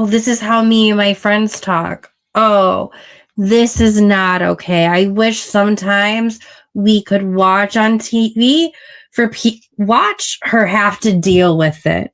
this is how me and my friends talk. Oh, this is not okay. I wish sometimes we could watch on TV watch her have to deal with it.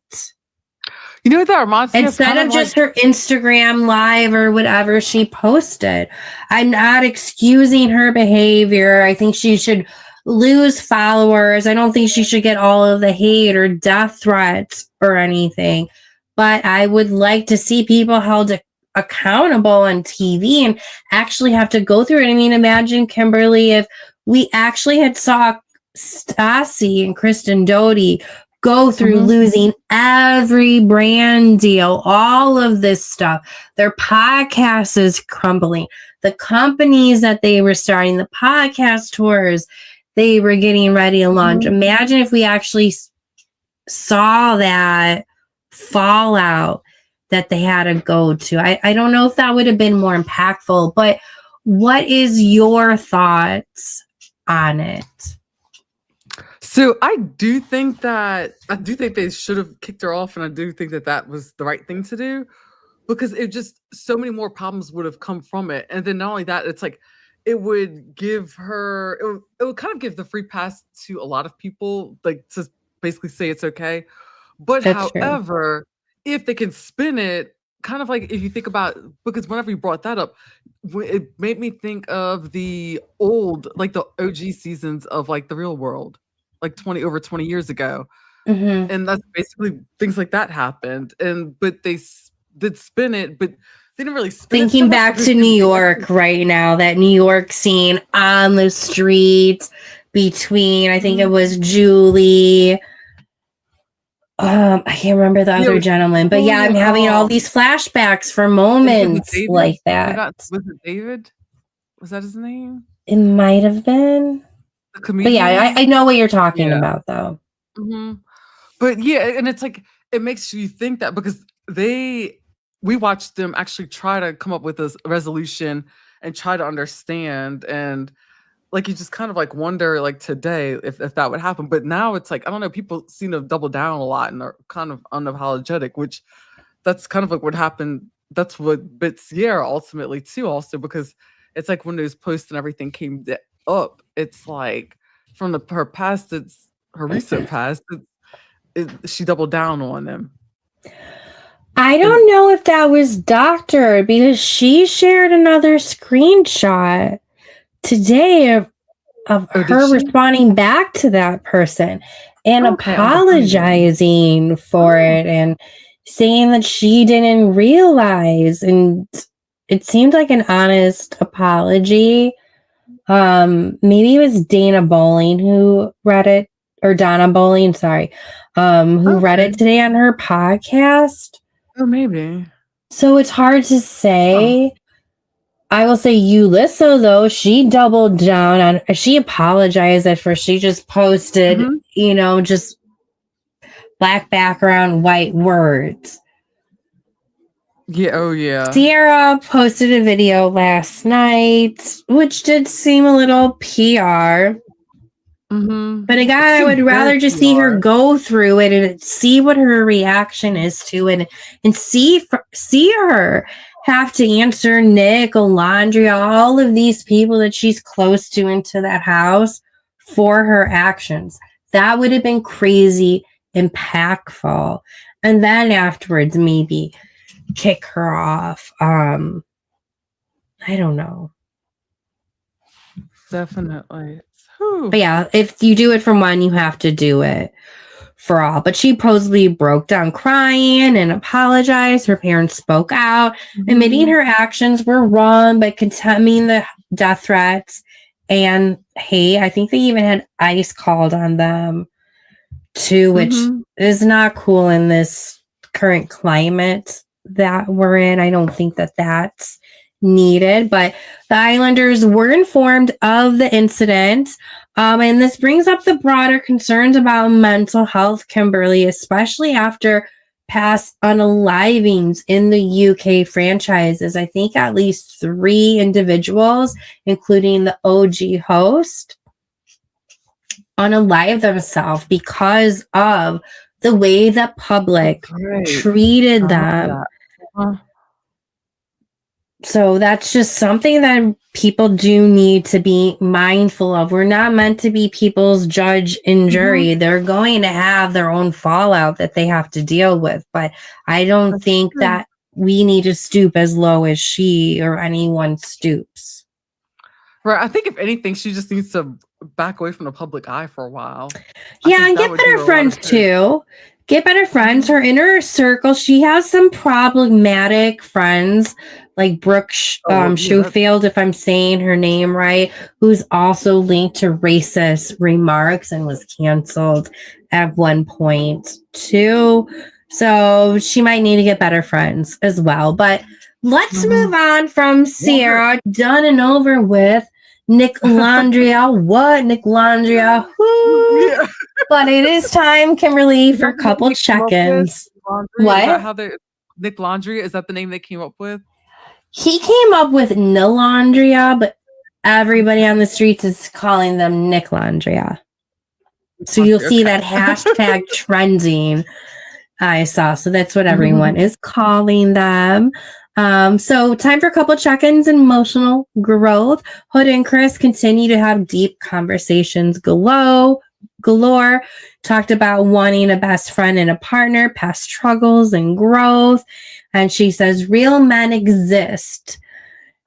You know what that reminds me of? Instead of just her Instagram live or whatever she posted. I'm not excusing her behavior. I think she should lose followers. I don't think she should get all of the hate or death threats or anything. But I would like to see people held accountable on TV and actually have to go through it. I mean, imagine, Kimberly, if we actually had saw Stassi and Kristen Doty go through losing every brand deal, all of this stuff. Their podcast is crumbling. The companies that they were starting, the podcast tours, they were getting ready to launch. Imagine if we actually saw that fallout that they had to go to. I don't know if that would have been more impactful, but what is your thoughts on it? So I do think they should have kicked her off, and I do think that was the right thing to do, because it just, so many more problems would have come from it. And then not only that, it's like it would give her, it would kind of give the free pass to a lot of people, like, to basically say it's okay. But That's however, if they can spin it, kind of like, if you think about, because whenever you brought that up, it made me think of the old, like the OG seasons of like The Real World, like over 20 years ago. And that's basically, things like that happened. But they did spin it, but they didn't really spin Thinking it so back to New York right now, that New York scene on the streets between, I think it was Julie. I can't remember the other gentleman, but yeah, I'm having all these flashbacks for moments like that. Was it David? Was that his name? It might have been. But yeah, I know what you're talking about, though. But yeah, and it's like, it makes you think that, because we watched them actually try to come up with this resolution and try to understand, and like, you just kind of like wonder, like, today, if that would happen. But now it's like, I don't know, people seem to double down a lot and are kind of unapologetic, which that's kind of like what happened. That's what bit Sierra ultimately too, also, because it's like when those posts and everything came up, it's like from her past, it's her recent past, she doubled down on them. I don't know if that was doctored, because she shared another screenshot today of her responding back to that person and apologizing for it and saying that she didn't realize, and it seemed like an honest apology. Maybe it was Dana Bowling who read it, or Donna Bowling, sorry, who read it today on her podcast. Oh, maybe. So it's hard to say. I will say Ulissa, though, she doubled down on, she apologized at first. She just posted, just black background, white words. Yeah, oh yeah. Sierra posted a video last night, which did seem a little PR. But again, I would rather just see her go through it and see what her reaction is to it, and see her have to answer Nick, Alondria, all of these people that she's close to into that house for her actions. That would have been crazy impactful. And then afterwards, maybe kick her off. I don't know. Definitely. But yeah, if you do it for one, you have to do it for all. But she supposedly broke down crying and apologized. Her parents spoke out, admitting her actions were wrong, but condemning the death threats and hate. I think they even had ICE called on them too, which is not cool in this current climate that we're in. I don't think that that's needed, but the Islanders were informed of the incident. And this brings up the broader concerns about mental health, Kimberly, especially after past unalivings in the UK franchises. I think at least 3 individuals, including the OG host, unalive themselves because of the way the public treated them. So that's just something that people do need to be mindful of. We're not meant to be people's judge and jury. They're going to have their own fallout that they have to deal with. But I don't think that we need to stoop as low as she or anyone stoops. Right. I think if anything, she just needs to back away from the public eye for a while. Yeah, and get better friends too. Get better friends. Her inner circle, she has some problematic friends like Brooke Schofield, if I'm saying her name right, who's also linked to racist remarks and was canceled at one point too. So she might need to get better friends as well. But let's move on from Sierra, done and over with. Nick Landria, what? Nick Landria, who? Yeah. But it is time, Kimberly, for a couple check-ins. What? Nick Landria, is that the name they came up with? He came up with Nilandria, but everybody on the streets is calling them Nick Landria. So you'll see that hashtag trending I saw. So that's what everyone is calling them. So time for a couple check-ins and emotional growth. Huda and Chris continue to have deep conversations galore. Talked about wanting a best friend and a partner, past struggles and growth. And she says, real men exist.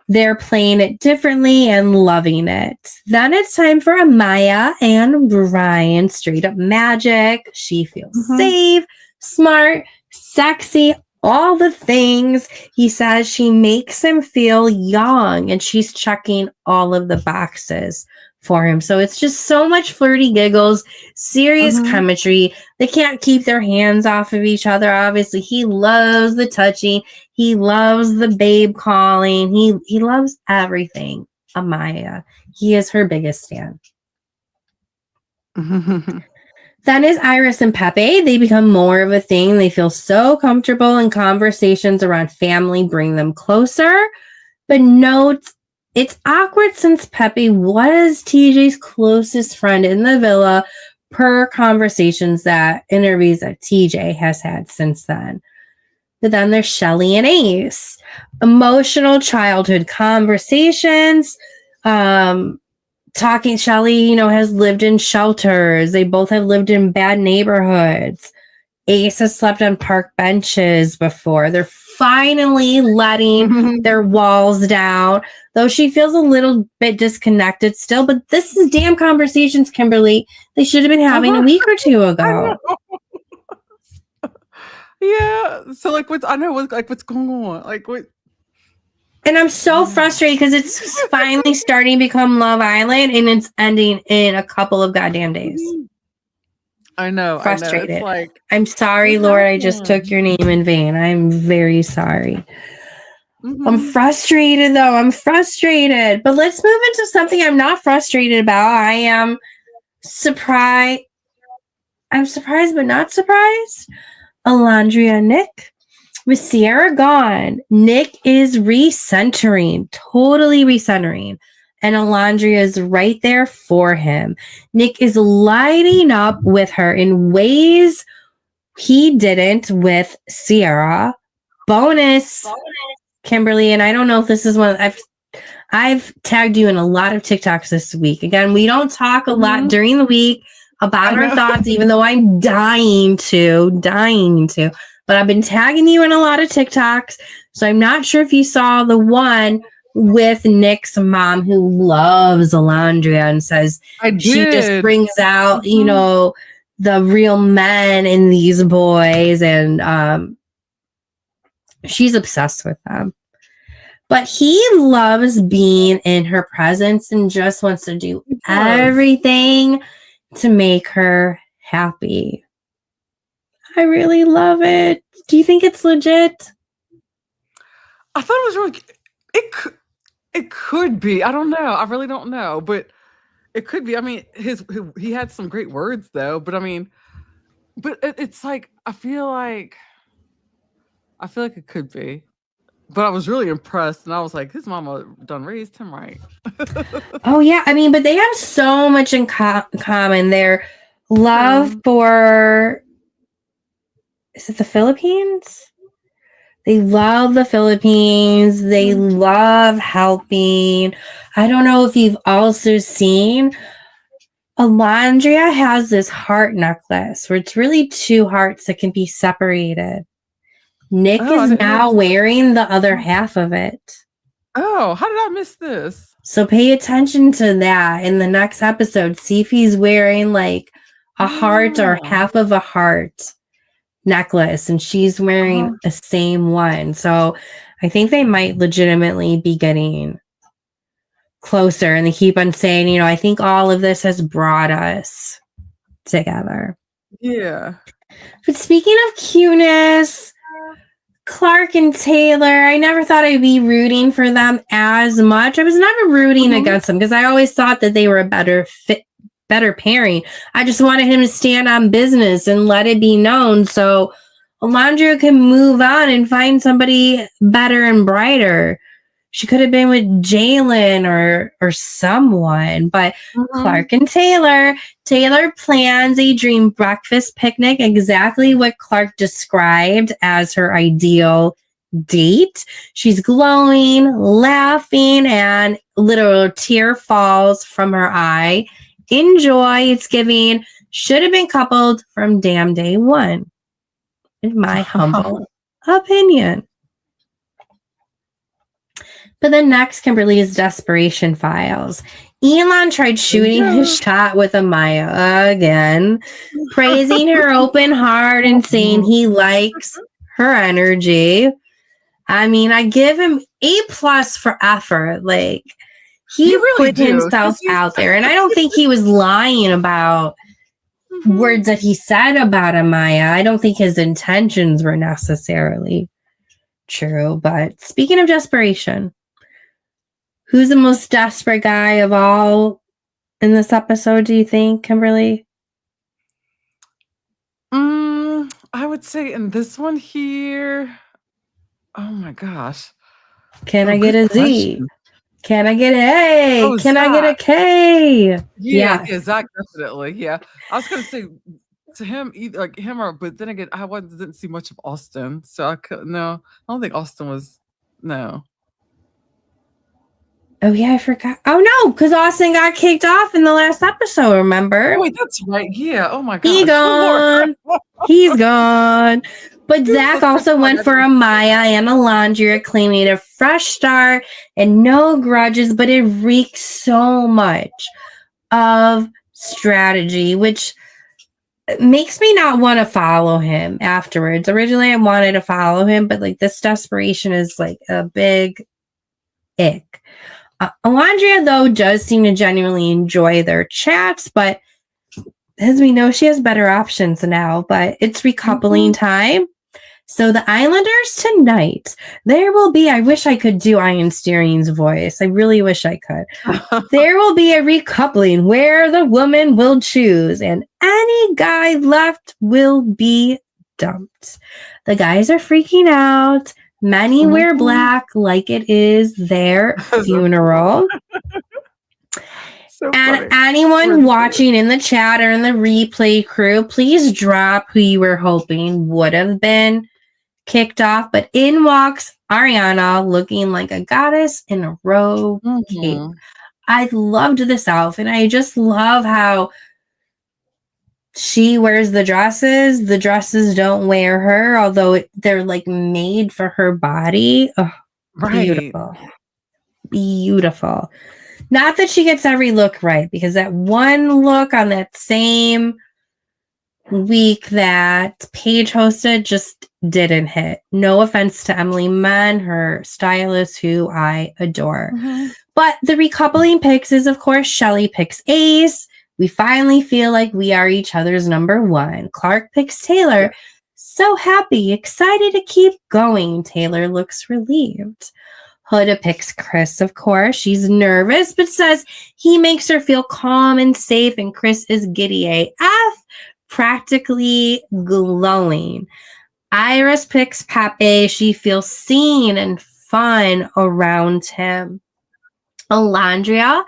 They're playing it differently and loving it. Then it's time for Amaya and Bryant. Straight up magic. She feels safe, smart, sexy, all the things. He says she makes him feel young, and she's checking all of the boxes for him. So it's just so much flirty giggles, serious chemistry. They can't keep their hands off of each other. Obviously, he loves the touching. He loves the babe calling. He loves everything. Amaya. He is her biggest fan. Then is Iris and Pepe. They become more of a thing. They feel so comfortable, and conversations around family bring them closer. But note, it's awkward since Pepe was TJ's closest friend in the villa per conversations interviews that TJ has had since then. But then there's Shelly and Ace. Emotional childhood conversations. Talking, Shelly, has lived in shelters. They both have lived in bad neighborhoods. Ace has slept on park benches before. They're finally letting their walls down, though she feels a little bit disconnected still. But this is damn conversations, Kimberly. They should have been having a week or two ago. Yeah. So, what's going on? What? And I'm so frustrated because it's finally starting to become Love Island, and it's ending in a couple of goddamn days. I know. Frustrated. I know. I'm sorry, Lord. I just took your name in vain. I'm very sorry. I'm frustrated, though. I'm frustrated. But let's move into something I'm not frustrated about. I am surprised. I'm surprised, but not surprised. Alandria and Nick. With Sierra gone, Nick is recentering, totally recentering. And Alandria is right there for him. Nick is lighting up with her in ways he didn't with Sierra. Bonus, Kimberly, and I don't know if this is one I've tagged you in a lot of TikToks this week. Again, we don't talk a lot during the week about our thoughts, even though I'm dying to. But I've been tagging you in a lot of TikToks, so I'm not sure if you saw the one with Nick's mom who loves Alandria and says she just brings out, the real men in these boys, and she's obsessed with them. But he loves being in her presence and just wants to do everything to make her happy. I really love it. Do you think it's legit? I thought it was really. It could be. I don't know. I really don't know, but it could be. I mean, he had some great words though. But I mean, it's like I feel like it could be. But I was really impressed, and I was like, his mama done raised him right. Oh yeah, I mean, but they have so much in common. Their love for. Is it the Philippines? They love the Philippines. They love helping. I don't know if you've also seen, Alondria has this heart necklace where it's really two hearts that can be separated. Nick is now wearing the other half of it. Oh, how did I miss this? So pay attention to that in the next episode. See if he's wearing like a heart or half of a heart necklace, and she's wearing the same one. So I think they might legitimately be getting closer, and they keep on saying, you know, I think all of this has brought us together. Yeah. But speaking of cuteness, Clark and Taylor, I never thought I'd be rooting for them as much. I was never rooting against them because I always thought that they were a better pairing. I just wanted him to stand on business and let it be known so Alondra can move on and find somebody better and brighter. She could have been with Jalen or someone, but Clark and Taylor plans a dream breakfast picnic, exactly what Clark described as her ideal date. She's glowing, laughing, and literal tear falls from her eye. Enjoy. It's giving should have been coupled from damn day one, in my humble opinion. But then next, Kimberly's desperation files. Elon tried shooting his shot with Amaya again, praising her open heart and saying he likes her energy. I mean, I give him A+ for effort. Like, he really put himself out there. And I don't think he was lying about words that he said about Amaya. I don't think his intentions were necessarily true. But speaking of desperation, who's the most desperate guy of all in this episode, do you think, Kimberly? I would say in this one here, oh my gosh. Can I get a Z? Can I get an A? Oh, can Zach. I get a K? Yeah, Zach, definitely. Yeah. I was going to say to him, either like him or, but then again, I didn't see much of Austin. So I don't think Austin was, no. Oh, yeah, I forgot. Oh, no, because Austin got kicked off in the last episode, remember? Oh, wait, that's right. Yeah. Oh, my gosh. He's gone. He's gone. But Zach also went for Amaya and Alondra, claiming a fresh start and no grudges, but it reeks so much of strategy, which makes me not want to follow him afterwards. Originally, I wanted to follow him, but like this desperation is like a big ick. Alondra, though, does seem to genuinely enjoy their chats, but as we know, she has better options now. But it's recoupling time. So the Islanders tonight, there will be, I wish I could do Ian Steering's voice. I really wish I could. There will be a recoupling where the woman will choose and any guy left will be dumped. The guys are freaking out. Many wear black like it is their funeral. So and anyone watching in the chat or in the replay crew, please drop who you were hoping would have been kicked off. But in walks Ariana looking like a goddess in a robe cape. I loved this outfit. I just love how she wears the dresses. The dresses don't wear her, although they're like made for her body. Oh, beautiful. Beautiful. Not that she gets every look right, because that one look on that same week that Paige hosted just didn't hit. No offense to Emily Munn, her stylist, who I adore. But the recoupling picks is, of course, Shelly picks Ace. We finally feel like we are each other's number one. Clark picks Taylor. So happy, excited to keep going. Taylor looks relieved. Huda picks Chris, of course. She's nervous, but says he makes her feel calm and safe, and Chris is giddy AF, practically glowing. Iris picks Pepe. She feels seen and fun around him. Alondra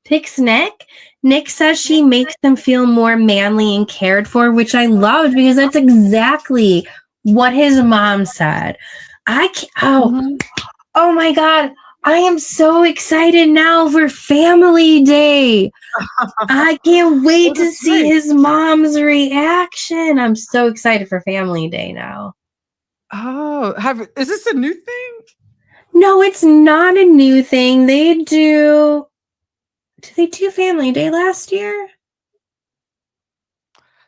picks Nick. Nick says she makes them feel more manly and cared for, which I loved because that's exactly what his mom said. I can't, oh my God. I am so excited now for Family Day. I can't wait to see his mom's reaction. I'm so excited for Family Day now. Oh, is this a new thing? No, it's not a new thing. Did they do Family Day last year?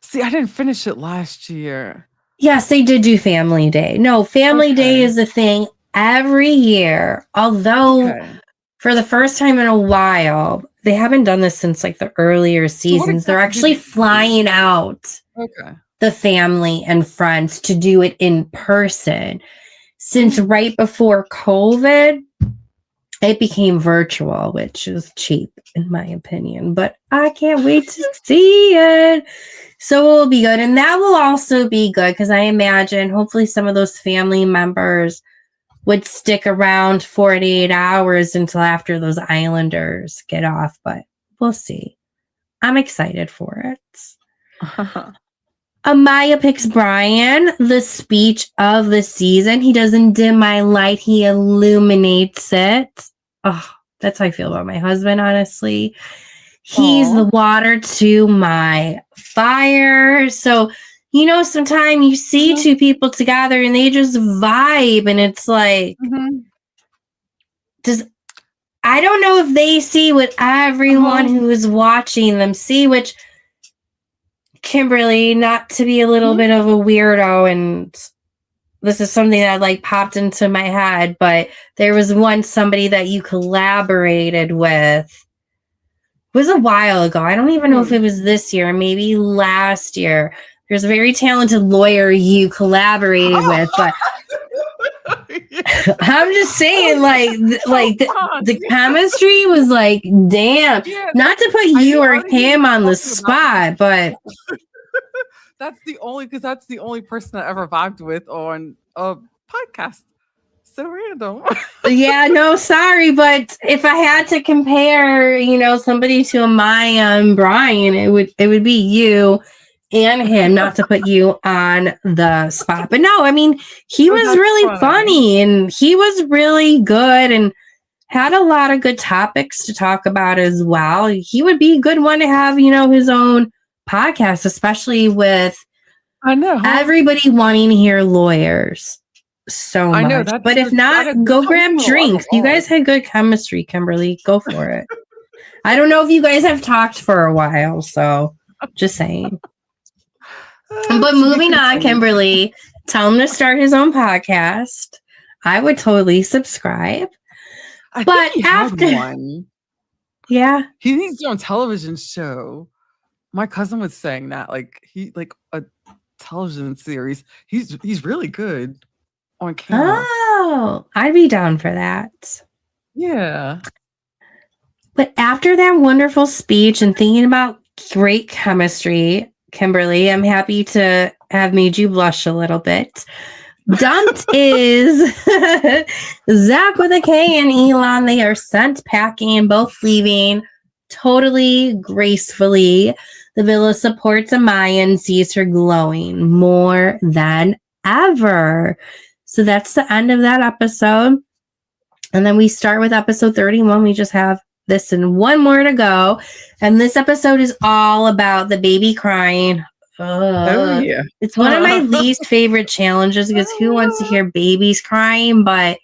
See, I didn't finish it last year. Yes, they did do Family Day. No, Family Day is a thing every year. Although for the first time in a while, they haven't done this since like the earlier seasons. They're actually flying out the family and friends to do it in person. Since right before COVID, it became virtual, which is cheap in my opinion, but I can't wait to see it. So it will be good. And that will also be good because I imagine hopefully some of those family members would stick around 48 hours until after those Islanders get off, but we'll see. I'm excited for it. Amaya picks Bryant, the speech of the season. He doesn't dim my light, he illuminates it. Oh, that's how I feel about my husband, honestly. He's the water to my fire. So, you know, sometimes you see two people together and they just vibe, and it's like, I don't know if they see what everyone who is watching them see, which Kimberly, not to be a little bit of a weirdo, and this is something that like popped into my head, but there was once somebody that you collaborated with. It was a while ago. I don't even know if it was this year, maybe last year. There's a very talented lawyer you collaborated with, but I'm just saying, the chemistry was like, damn. Not to put you or him on the spot, but that's the only person I ever vibed with on a podcast. So random. Yeah, no, sorry, but if I had to compare, you know, somebody to Amaya and Brian, it would be you and him, not to put you on the spot. But no, I mean, he was really funny and he was really good and had a lot of good topics to talk about as well. He would be a good one to have, you know, his own podcast, especially with everybody wanting to hear lawyers so much. I know, but if not, go grab drinks. You guys had good chemistry, Kimberly. Go for it. I don't know if you guys have talked for a while, so just saying. But moving on, Kimberly, tell him to start his own podcast. I would totally subscribe. But after one, yeah, he needs his own television show. My cousin was saying that, like a television series. He's really good on camera. Oh, I'd be down for that. Yeah. But after that wonderful speech and thinking about great chemistry, Kimberly, I'm happy to have made you blush a little bit. Dumped is Zach with a K and Elon. They are sent packing, both leaving totally gracefully. The villa supports Amaya and sees her glowing more than ever. So that's the end of that episode. And then we start with episode 31. We just have this and one more to go. And this episode is all about the baby crying. Oh, yeah. It's one of my least favorite challenges because who wants to hear babies crying? But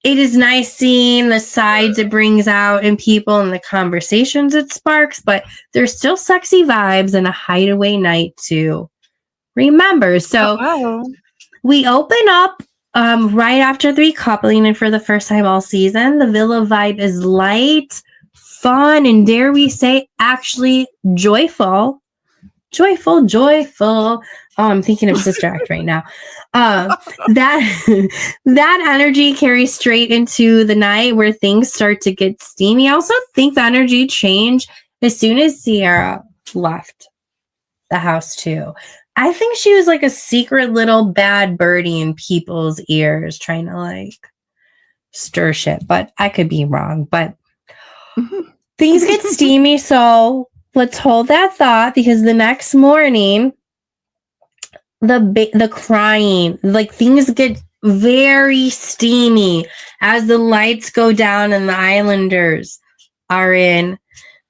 it is nice seeing the sides it brings out in people and the conversations it sparks. But there's still sexy vibes and a hideaway night to remember. So we open up right after the recoupling, and for the first time all season, the villa vibe is light, fun, and dare we say, actually joyful. Joyful. Oh, I'm thinking of Sister Act right now. That energy carries straight into the night where things start to get steamy. I also think the energy changed as soon as Sierra left the house too. I think she was like a secret little bad birdie in people's ears trying to like stir shit, but I could be wrong. But things get steamy, so let's hold that thought because the next morning, the crying, like things get very steamy as the lights go down and the Islanders are in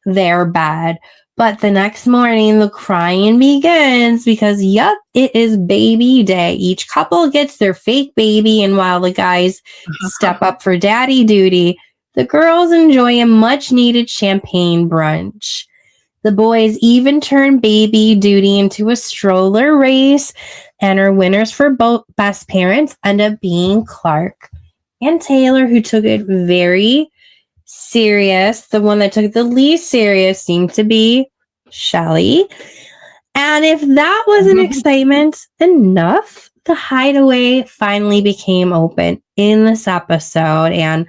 their bed. But the next morning, the crying begins because, yep, it is baby day. Each couple gets their fake baby, and while the guys step up for daddy duty, the girls enjoy a much-needed champagne brunch. The boys even turn baby duty into a stroller race, and our winners for both best parents end up being Clark and Taylor, who took it very serious. The one that took it the least serious seemed to be Shelly. And if that wasn't excitement enough, the Hideaway finally became open in this episode, and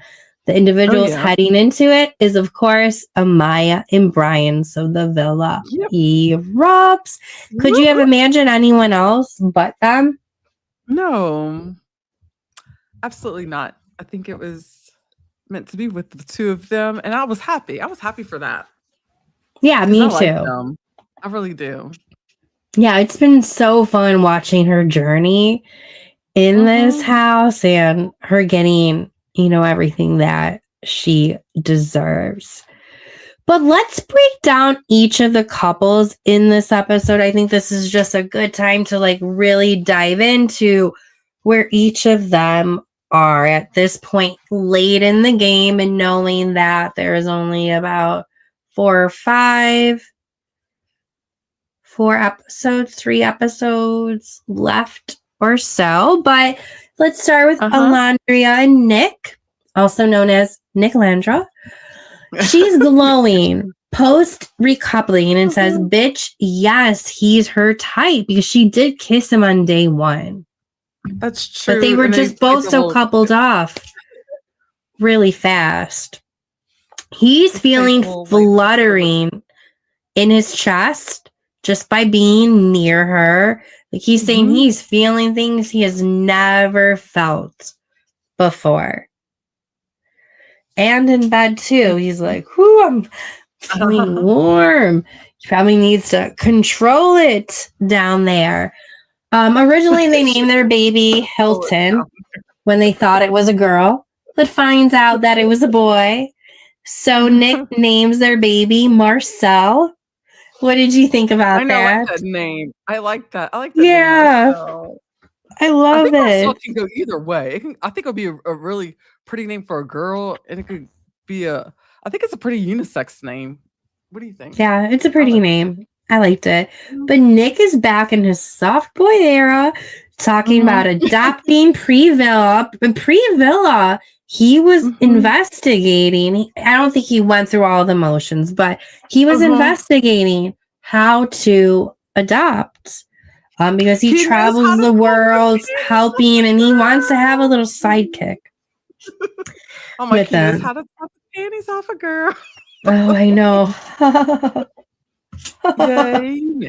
the individuals heading into it is, of course, Amaya and Bryant. So the villa erupts. Could you have imagined anyone else but them? No, absolutely not. I think it was meant to be with the two of them, and I was happy. I was happy for that. Yeah, me too. Them. I really do. Yeah, it's been so fun watching her journey in this house and her getting, everything that she deserves. But let's break down each of the couples in this episode. I think this is just a good time to really dive into where each of them are at this point late in the game, and knowing that there's only about 3 episodes left or so. But let's start with Alandria and Nick, also known as Nick Landra. She's glowing post recoupling and says, bitch, yes, he's her type, because she did kiss him on day one. That's true. But they were just both so coupled off really fast. He's feeling fluttering in his chest just by being near her. He's saying he's feeling things he has never felt before. And in bed too. He's like, whoo, I'm feeling warm. He probably needs to control it down there. Originally, they named their baby Hilton when they thought it was a girl, but finds out that it was a boy. So Nick names their baby Marcel. What did you think about that? I like that name. I like that. I like that name, Marcel. I love it. Marcel can go either way. I think it would be a really pretty name for a girl, and it could be I think it's a pretty unisex name. What do you think? Yeah, it's a pretty name. I liked it. But Nick is back in his soft boy era, talking about adopting pre-villa. Pre-villa, he was investigating. I don't think he went through all the motions, but he was investigating how to adopt. Because he travels the world helping, and he wants to have a little sidekick. Oh my goodness, how to top the panties off a girl. Oh, I know. Yay.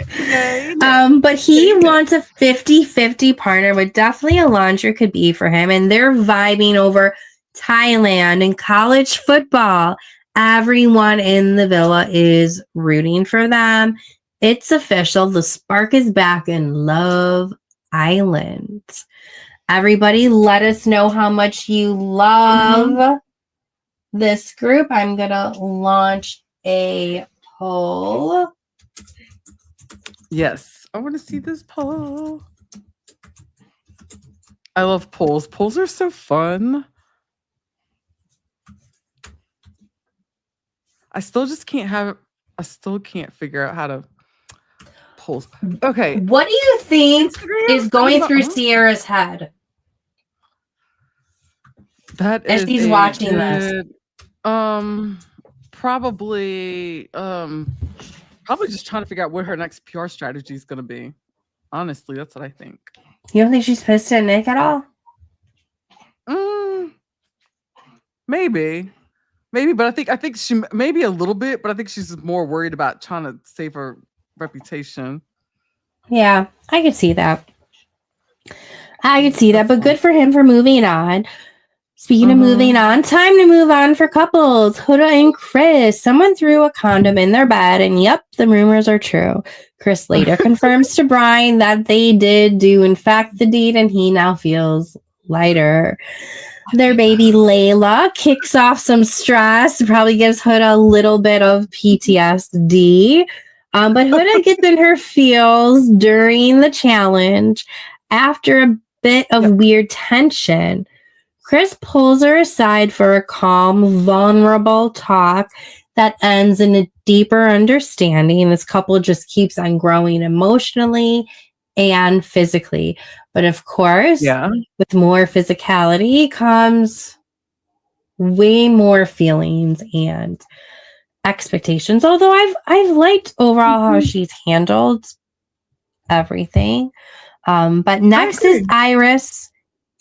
But he wants a 50-50 partner, but definitely Alandra could be for him. And they're vibing over Thailand and college football. Everyone in the villa is rooting for them. It's official. The spark is back in Love Island. Everybody, let us know how much you love this group. I'm going to launch a poll. Yes, I want to see this poll. I love polls. Polls are so fun. I still can't figure out how to polls. Okay. What do you think is going through Sierra's head? That as is she's watching this. Probably just trying to figure out what her next PR strategy is going to be. Honestly, that's what I think. You don't think she's pissed at Nick at all? Maybe, but I think she maybe a little bit, but I think she's more worried about trying to save her reputation. Yeah, I could see that. But good for him for moving on. Speaking of moving on, time to move on for couples. Huda and Chris. Someone threw a condom in their bed, and yep, the rumors are true. Chris later confirms to Bryant that they did do, in fact, the deed, and he now feels lighter. Their baby Layla kicks off some stress, probably gives Huda a little bit of PTSD. But Huda gets in her feels during the challenge. After a bit of weird tension, Chris pulls her aside for a calm, vulnerable talk that ends in a deeper understanding. This couple just keeps on growing emotionally and physically. But of course, with more physicality comes way more feelings and expectations. Although I've liked overall how she's handled everything. But next is Iris.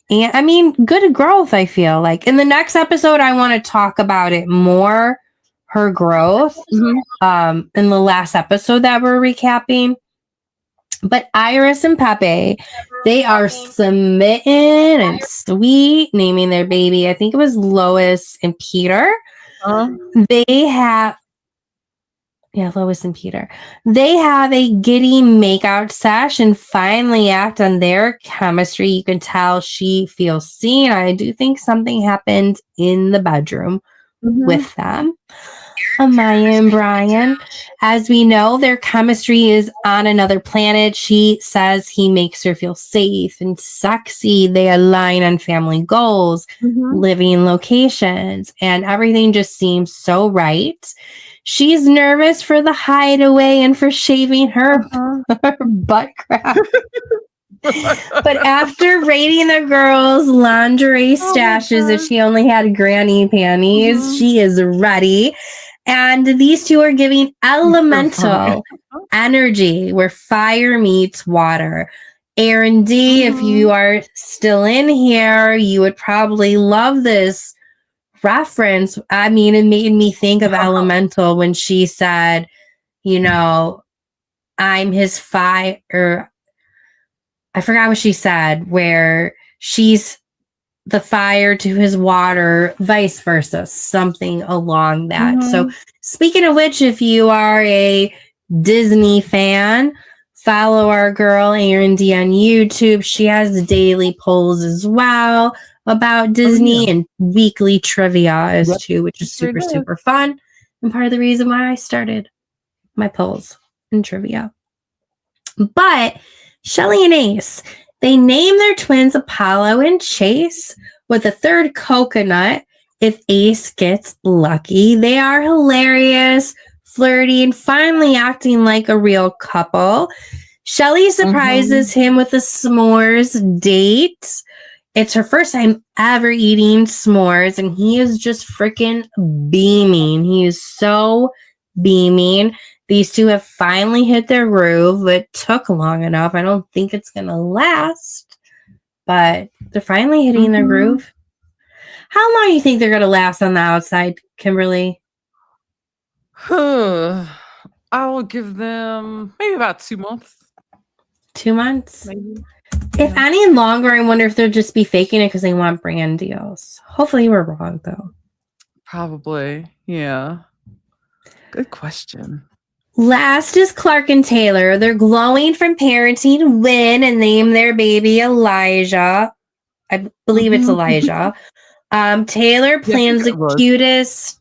And I mean, good growth, I feel like. In the next episode, I want to talk about it more, her growth, in the last episode that we're recapping. But Iris and Pepe, they are smitten and sweet, naming their baby. I think it was Lois and Peter. They have... Yeah, Lois and Peter. They have a giddy makeout sesh and finally act on their chemistry. You can tell she feels seen. I do think something happened in the bedroom with them. Amaya and Bryant, as we know, their chemistry is on another planet. She says he makes her feel safe and sexy. They align on family goals, living locations, and everything just seems so right. She's nervous for the hideaway and for shaving her, her butt crack. But after raiding the girls' lingerie stashes, if she only had granny panties, she is ready. And these two are giving elemental energy where fire meets water. Aaron D, if you are still in here, you would probably love this reference. I mean, it made me think of Elemental when she said, you know, I'm his fire, or I forgot what she said, where she's the fire to his water, vice versa, something along that. So speaking of which, if you are a Disney fan, follow our girl Erin D on YouTube. She has daily polls as well about Disney and weekly trivia too, which is super, super fun. And part of the reason why I started my polls and trivia. But Shelly and Ace, they name their twins Apollo and Chase with a third coconut if Ace gets lucky. They are hilarious, flirty, and finally acting like a real couple. Shelly surprises him with a s'mores date. It's her first time ever eating s'mores, and he is just freaking beaming. He is so beaming. These two have finally hit their groove. It took long enough. I don't think it's going to last, but they're finally hitting their groove. How long do you think they're going to last on the outside, Kimberly? I will give them maybe about 2 months. 2 months? Maybe. If any longer, I wonder if they'll just be faking it because they want brand deals. Hopefully we're wrong, though. Probably. Yeah. Good question. Last is Clark and Taylor. They're glowing from parenting to win and name their baby Elijah. I believe it's Elijah. Taylor plans the cutest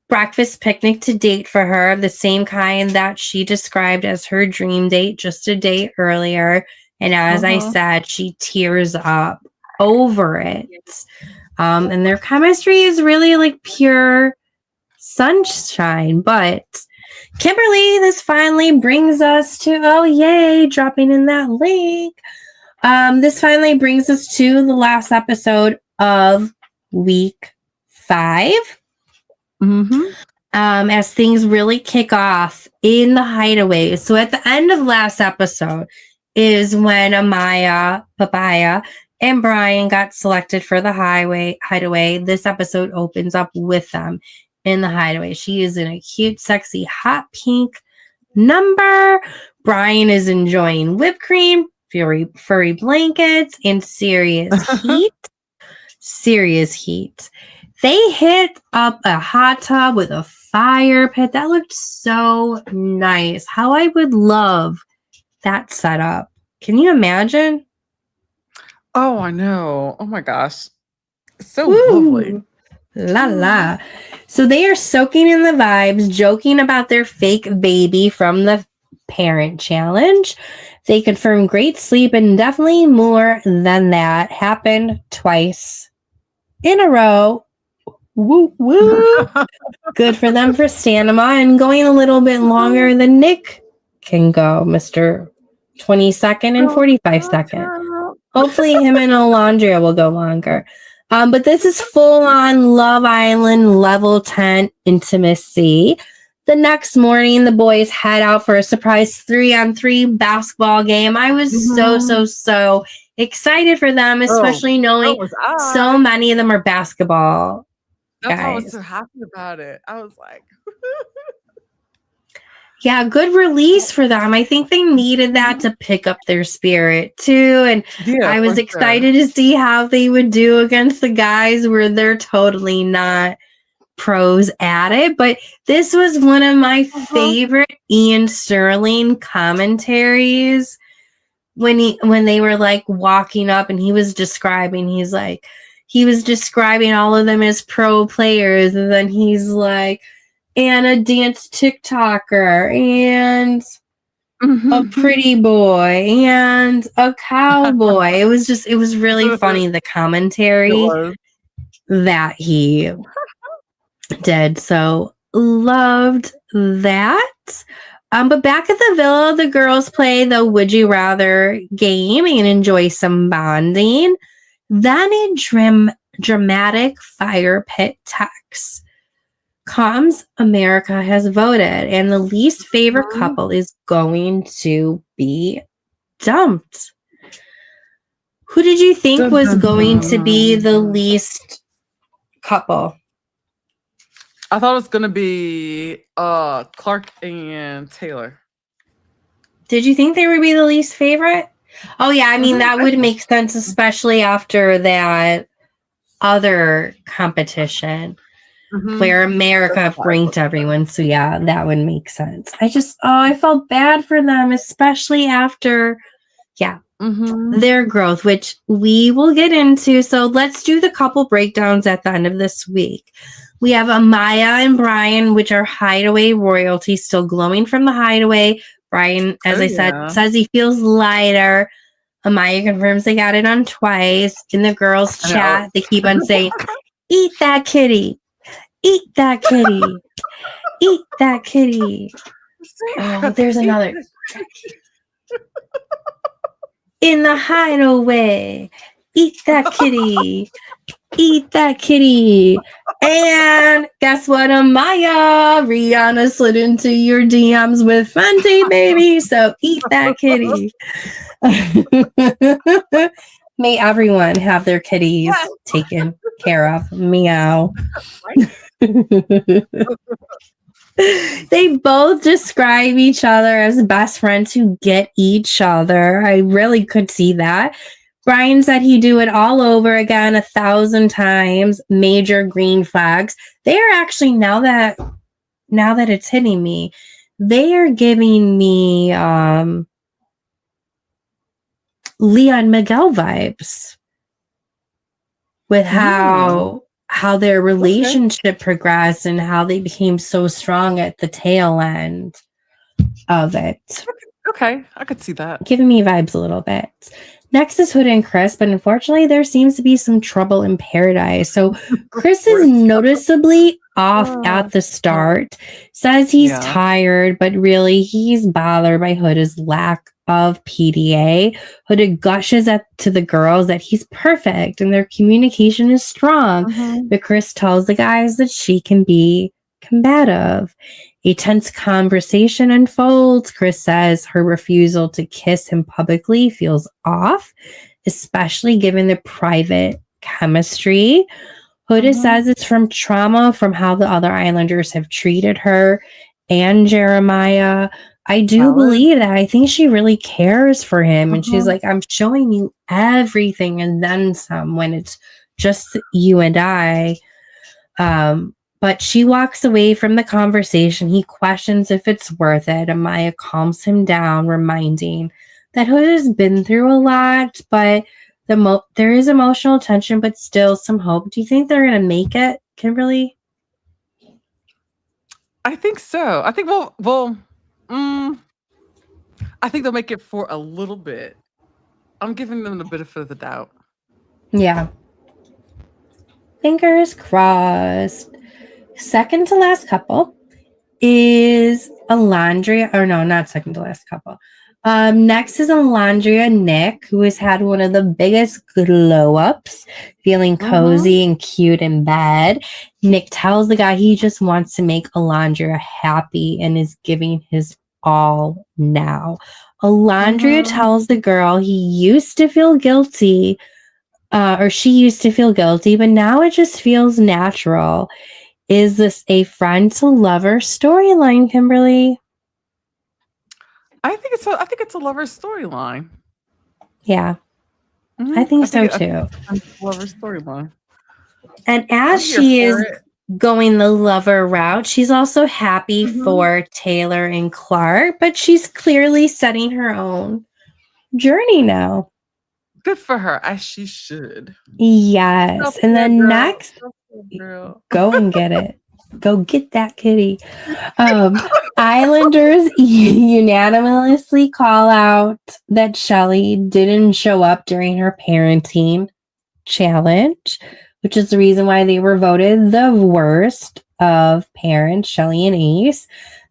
breakfast picnic to date for her, the same kind that she described as her dream date just a day earlier. And as I said, she tears up over it. And their chemistry is really like pure sunshine. But Kimberly, this finally brings us to, oh yay, dropping in that link. This finally brings us to the last episode of week 5. As things really kick off in the hideaway. So at the end of last episode is when Amaya, Papaya, and Brian got selected for the hideaway. This episode opens up with them in the hideaway. She is in a cute, sexy, hot pink number. Brian is enjoying whipped cream, furry blankets, and serious heat. Serious heat. They hit up a hot tub with a fire pit. That looked so nice. How I would love that setup. Can you imagine? Oh, I know. Oh my gosh. So lovely. Woo! La la. So they are soaking in the vibes, joking about their fake baby from the parent challenge. They confirm great sleep and definitely more than that happened twice in a row. Woo woo. Good for them for stamina and going a little bit longer than Nick can go, Mr. 20-second and 45-second. Hopefully him and Alondria will go longer. But this is full-on Love Island level 10 intimacy. The next morning, the boys head out for a surprise 3-on-3 basketball game. I was so excited for them, especially knowing so many of them are basketball That's why I guys. was so happy about it. I was like, yeah, good release for them. I think they needed that to pick up their spirit too. And I was excited to see how they would do against the guys where they're totally not pros at it. But this was one of my favorite Ian Sterling commentaries when they were like walking up and he was describing all of them as pro players, and then he's like, and a dance TikToker, and a pretty boy, and a cowboy. It was really funny, the commentary that he did. So loved that. But back at the villa, the girls play the Would You Rather game and enjoy some bonding. Then a dramatic fire pit text comes. America has voted, and the least favorite couple is going to be dumped. Who did you think was going to be the least couple? I thought it was going to be Clark and Taylor. Did you think they would be the least favorite? Oh, yeah. I mean, that would make sense, especially after that other competition where America ranked everyone. So, yeah, that would make sense. I felt bad for them, especially after, their growth, which we will get into. So, let's do the couple breakdowns at the end of this week. We have Amaya and Bryant, which are Hideaway royalty, still glowing from the Hideaway. Bryant, as I said, says he feels lighter. Amaya confirms they got it on twice. In the girls' chat, they keep on saying, eat that kitty. Eat that kitty. Eat that kitty. Oh, there's another. In the Hideaway. Eat that kitty. Eat that kitty. And guess what, Amaya? Rihanna slid into your DMs with Fenty, baby. So eat that kitty. May everyone have their kitties taken care of. Meow. They both describe each other as best friends who get each other. I really could see that. Brian said he'd do it all over again 1,000 times. Major green flags. They are actually, now that it's hitting me, they are giving me Leon Miguel vibes with how their relationship progressed and how they became so strong at the tail end of it. Okay, I could see that. Giving me vibes a little bit. Next is Huda and Chris, but unfortunately there seems to be some trouble in paradise. So Chris is noticeably off at the start, says he's tired, but really he's bothered by Huda's lack of PDA. Huda gushes to the girls that he's perfect and their communication is strong. But Chris tells the guys that she can be combative. A tense conversation unfolds. Chris says her refusal to kiss him publicly feels off, especially given the private chemistry. Huda says it's from trauma from how the other Islanders have treated her and Jeremiah. I do believe that. I think she really cares for him. And she's like, I'm showing you everything and then some when it's just you and I. But she walks away from the conversation. He questions if it's worth it. Amaya calms him down, reminding that Huda's been through a lot, but there is emotional tension, but still some hope. Do you think they're gonna make it, Kimberly? I think so. I think I think they'll make it for a little bit. I'm giving them the benefit of the doubt. Yeah. Fingers crossed. Second to last couple is Alondria, or no, not second to last couple. Next is Alondria Nick, who has had one of the biggest glow ups, feeling cozy and cute in bed. Nick tells the guy he just wants to make Alondria happy and is giving his all now. Alondria tells the girl he used to feel guilty, or she used to feel guilty, but now it just feels natural. Is this a friend to lover storyline, Kimberly? I think it's a lover storyline. Yeah. I think so too. Lover storyline. And as she is going the lover route, she's also happy for Taylor and Clark, but she's clearly setting her own journey now. Good for her, as she should. Yes. And then next, go and get it. Go get that kitty. Islanders unanimously call out that Shelly didn't show up during her parenting challenge, which is the reason why they were voted the worst of parents, Shelly and Ace.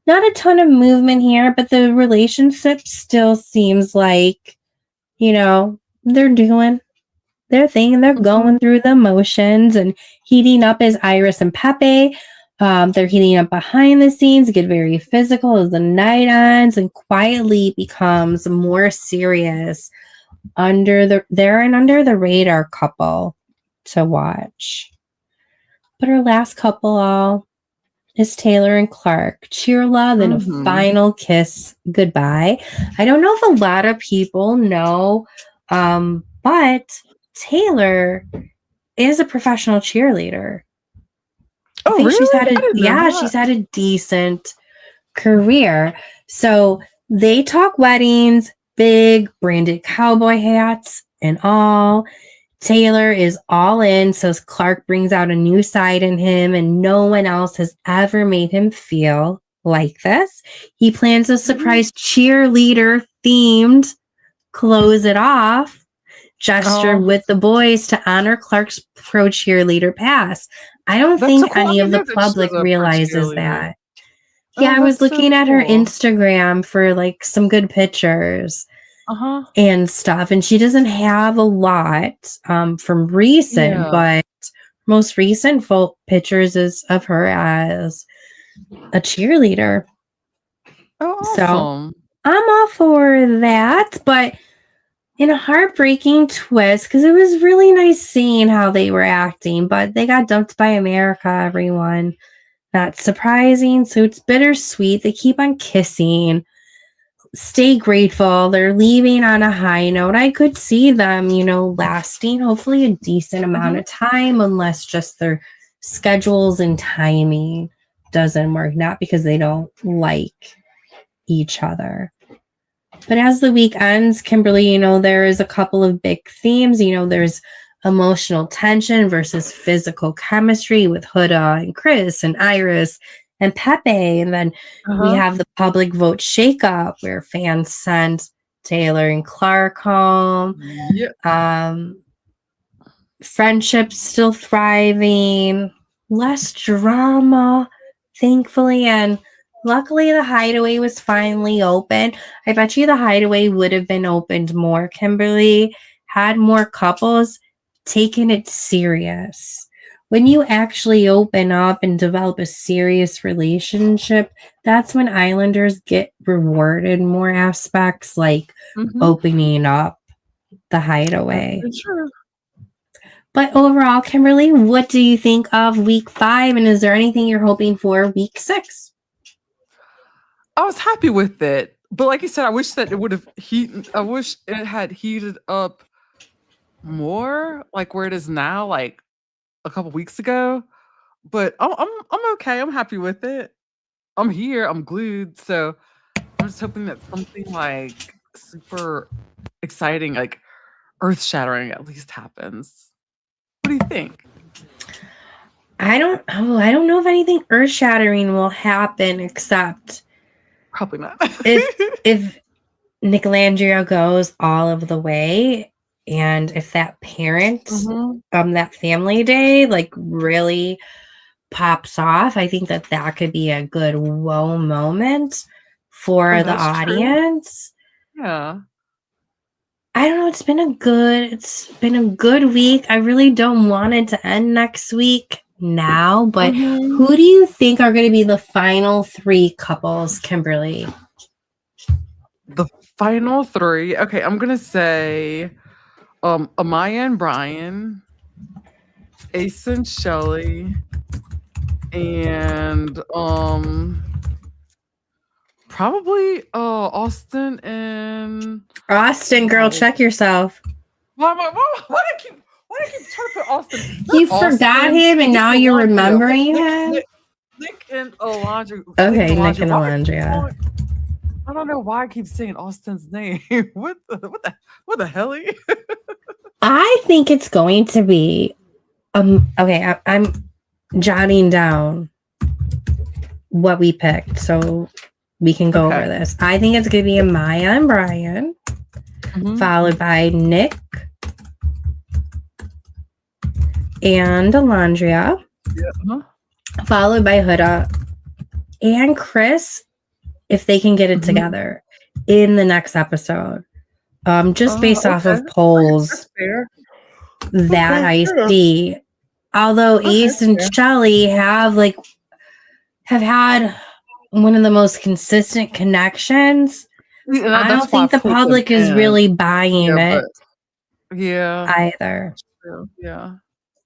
Not a ton of movement here, but the relationship still seems like, they're doing their thing and they're going through the motions and heating up as Iris and Pepe. They're heating up behind the scenes, get very physical as the night ends, and quietly becomes more serious under the radar couple to watch. But our last couple is Taylor and Clark. Cheer love and a final kiss goodbye. I don't know if a lot of people know, but Taylor is a professional cheerleader. Oh, really? She's had a decent career. So they talk weddings, big branded cowboy hats and all. Taylor is all in, so Clark brings out a new side in him, and no one else has ever made him feel like this. He plans a surprise cheerleader themed close it off gesture with the boys to honor Clark's pro cheerleader pass. I don't think any of the public realizes that. Yeah, I was looking at her Instagram for like some good pictures and stuff, and she doesn't have a lot from recent, but most recent pictures is of her as a cheerleader. Oh, awesome. So I'm all for that, but in a heartbreaking twist, because it was really nice seeing how they were acting, but they got dumped by America, everyone. That's surprising, so it's bittersweet. They keep on kissing. Stay grateful. They're leaving on a high note. I could see them, lasting hopefully a decent amount of time, unless just their schedules and timing doesn't work. Not because they don't like each other. But as the week ends, Kimberly, there is a couple of big themes. There's emotional tension versus physical chemistry with Huda and Chris and Iris and Pepe. And then we have the public vote shakeup where fans sent Taylor and Clark home. Friendship's still thriving. Less drama, thankfully. And luckily, the Hideaway was finally open. I bet you the Hideaway would have been opened more, Kimberly, had more couples taken it serious. When you actually open up and develop a serious relationship, that's when Islanders get rewarded in more aspects, like opening up the Hideaway. Sure. But overall, Kimberly, what do you think of week 5? And is there anything you're hoping for week 6? I was happy with it, but like you said, I wish that it would have I wish it had heated up more, like where it is now, like a couple weeks ago. But I'm okay. I'm happy with it. I'm here. I'm glued. So I'm just hoping that something like super exciting, like earth-shattering at least happens. What do you think? I don't know if anything earth-shattering will happen except Probably not. if Nicolandria goes all of the way, and if that parent that family day like really pops off, I think that could be a good whoa moment for the audience. True. Yeah. I don't know. It's been a good week. I really don't want it to end next week now, but who do you think are going to be the final 3 couples, Kimberly? The final 3. Okay, I'm gonna say Amaya and Bryant, Ace and Shelly, and probably Austin and girl, check yourself. Why do I keep trying to put Austin? You forgot him and now you're remembering him? Nick and Alondra. Okay, Nick and Alondra. I don't know why I keep saying Austin's name. What the hell? I think it's going to be okay, I'm jotting down what we picked so we can go over this. I think it's going to be Amaya and Bryant, followed by Nick and Alondra, followed by Huda and Chris, if they can get it together in the next episode. Just based off of polls that I see. Although Ace and Shelly have had one of the most consistent connections, I don't think the public is really buying it. Either. Yeah.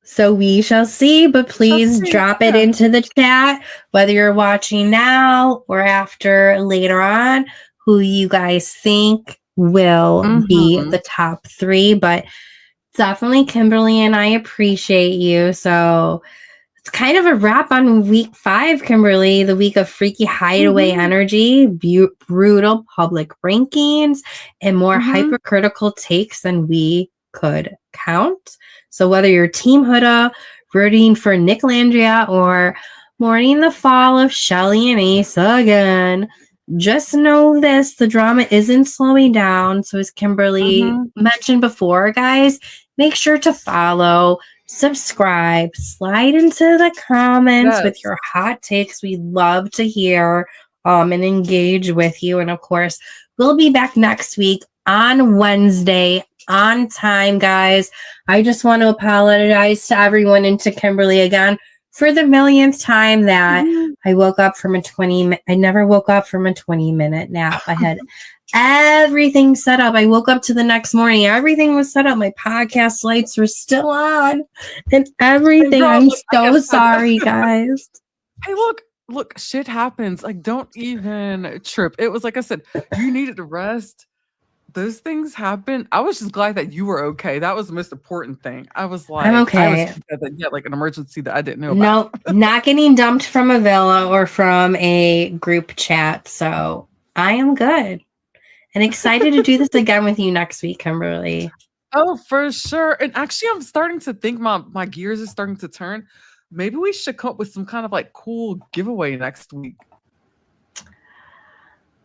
So we shall see, but please drop it into the chat, whether you're watching now or after later on, who you guys think will be the top 3. But definitely Kimberly and I appreciate you. So it's kind of a wrap on week 5, Kimberly, the week of freaky hideaway energy, brutal public rankings, and more hypercritical takes than we could count. So whether you're Team Huda, rooting for Nicolandria, or mourning the fall of Shelly and Ace again, just know this, the drama isn't slowing down. So as Kimberly mentioned before, guys, make sure to follow, subscribe, slide into the comments with your hot takes. We love to hear and engage with you. And of course, we'll be back next week on Wednesday on time, guys. I just want to apologize to everyone and to Kimberly again for the millionth time that I woke up from I never woke up from a 20-minute nap. I had everything set up. I woke up to the next morning. Everything was set up. My podcast lights were still on and everything. I'm so sorry, guys. Hey, look, shit happens. Like, don't even trip. It was like I said, you needed to rest. Those things happen. I was just glad that you were okay. That was the most important thing. I was like, I'm okay. I was like an emergency that I didn't know about. No, not getting dumped from a villa or from a group chat. So I am good and excited to do this again with you next week, Kimberly. Oh, for sure. And actually, I'm starting to think my gears are starting to turn. Maybe we should come up with some kind of like cool giveaway next week.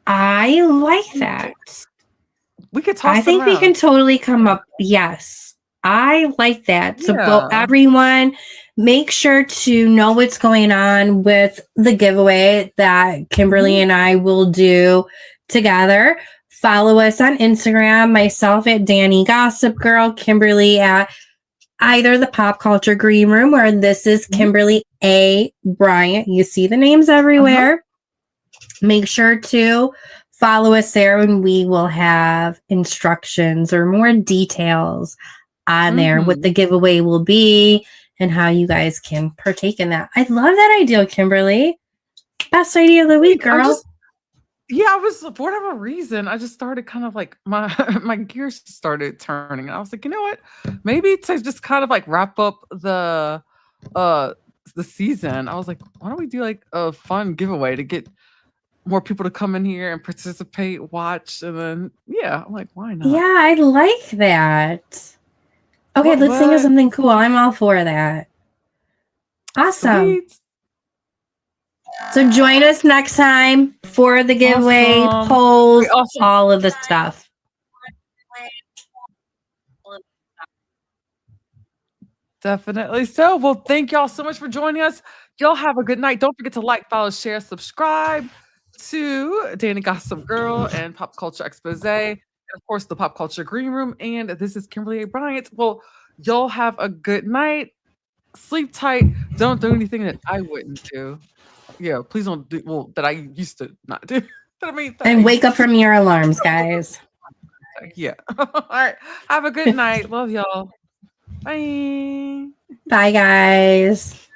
I like that. We could toss I think we can totally come up. Yes, I like that. So everyone, make sure to know what's going on with the giveaway that Kimberly and I will do together. Follow us on Instagram, myself at DaniGossipGirl, Kimberly at either the Pop Culture Green Room, or this is Kimberly A. Bryant. You see the names everywhere. Make sure to follow us there, and we will have instructions or more details on there, what the giveaway will be and how you guys can partake in that. I love that idea, Kimberly. Best idea of the week, girl. I was, for whatever reason, I just started kind of like my gears started turning. And I was like, you know what? Maybe to just kind of like wrap up the season, I was like, why don't we do like a fun giveaway to get more people to come in here and participate, watch, and then I'm like, why not? Yeah, I like that. Okay, let's think of something cool. I'm all for that. Awesome. Sweet. So join us next time for the giveaway, polls, all of the stuff. Definitely so. Well, thank y'all so much for joining us. Y'all have a good night. Don't forget to like, follow, share, subscribe to Danny Gossip Girl and Pop Culture Exposé, and of course the Pop Culture Green Room. And this is Kimberly A. Bryant. Well, y'all have a good night. Sleep tight. Don't do anything that I wouldn't do. Yeah, please don't do that I used to not do. And wake up from your alarms, guys. Yeah. All right. Have a good night. Love y'all. Bye. Bye, guys.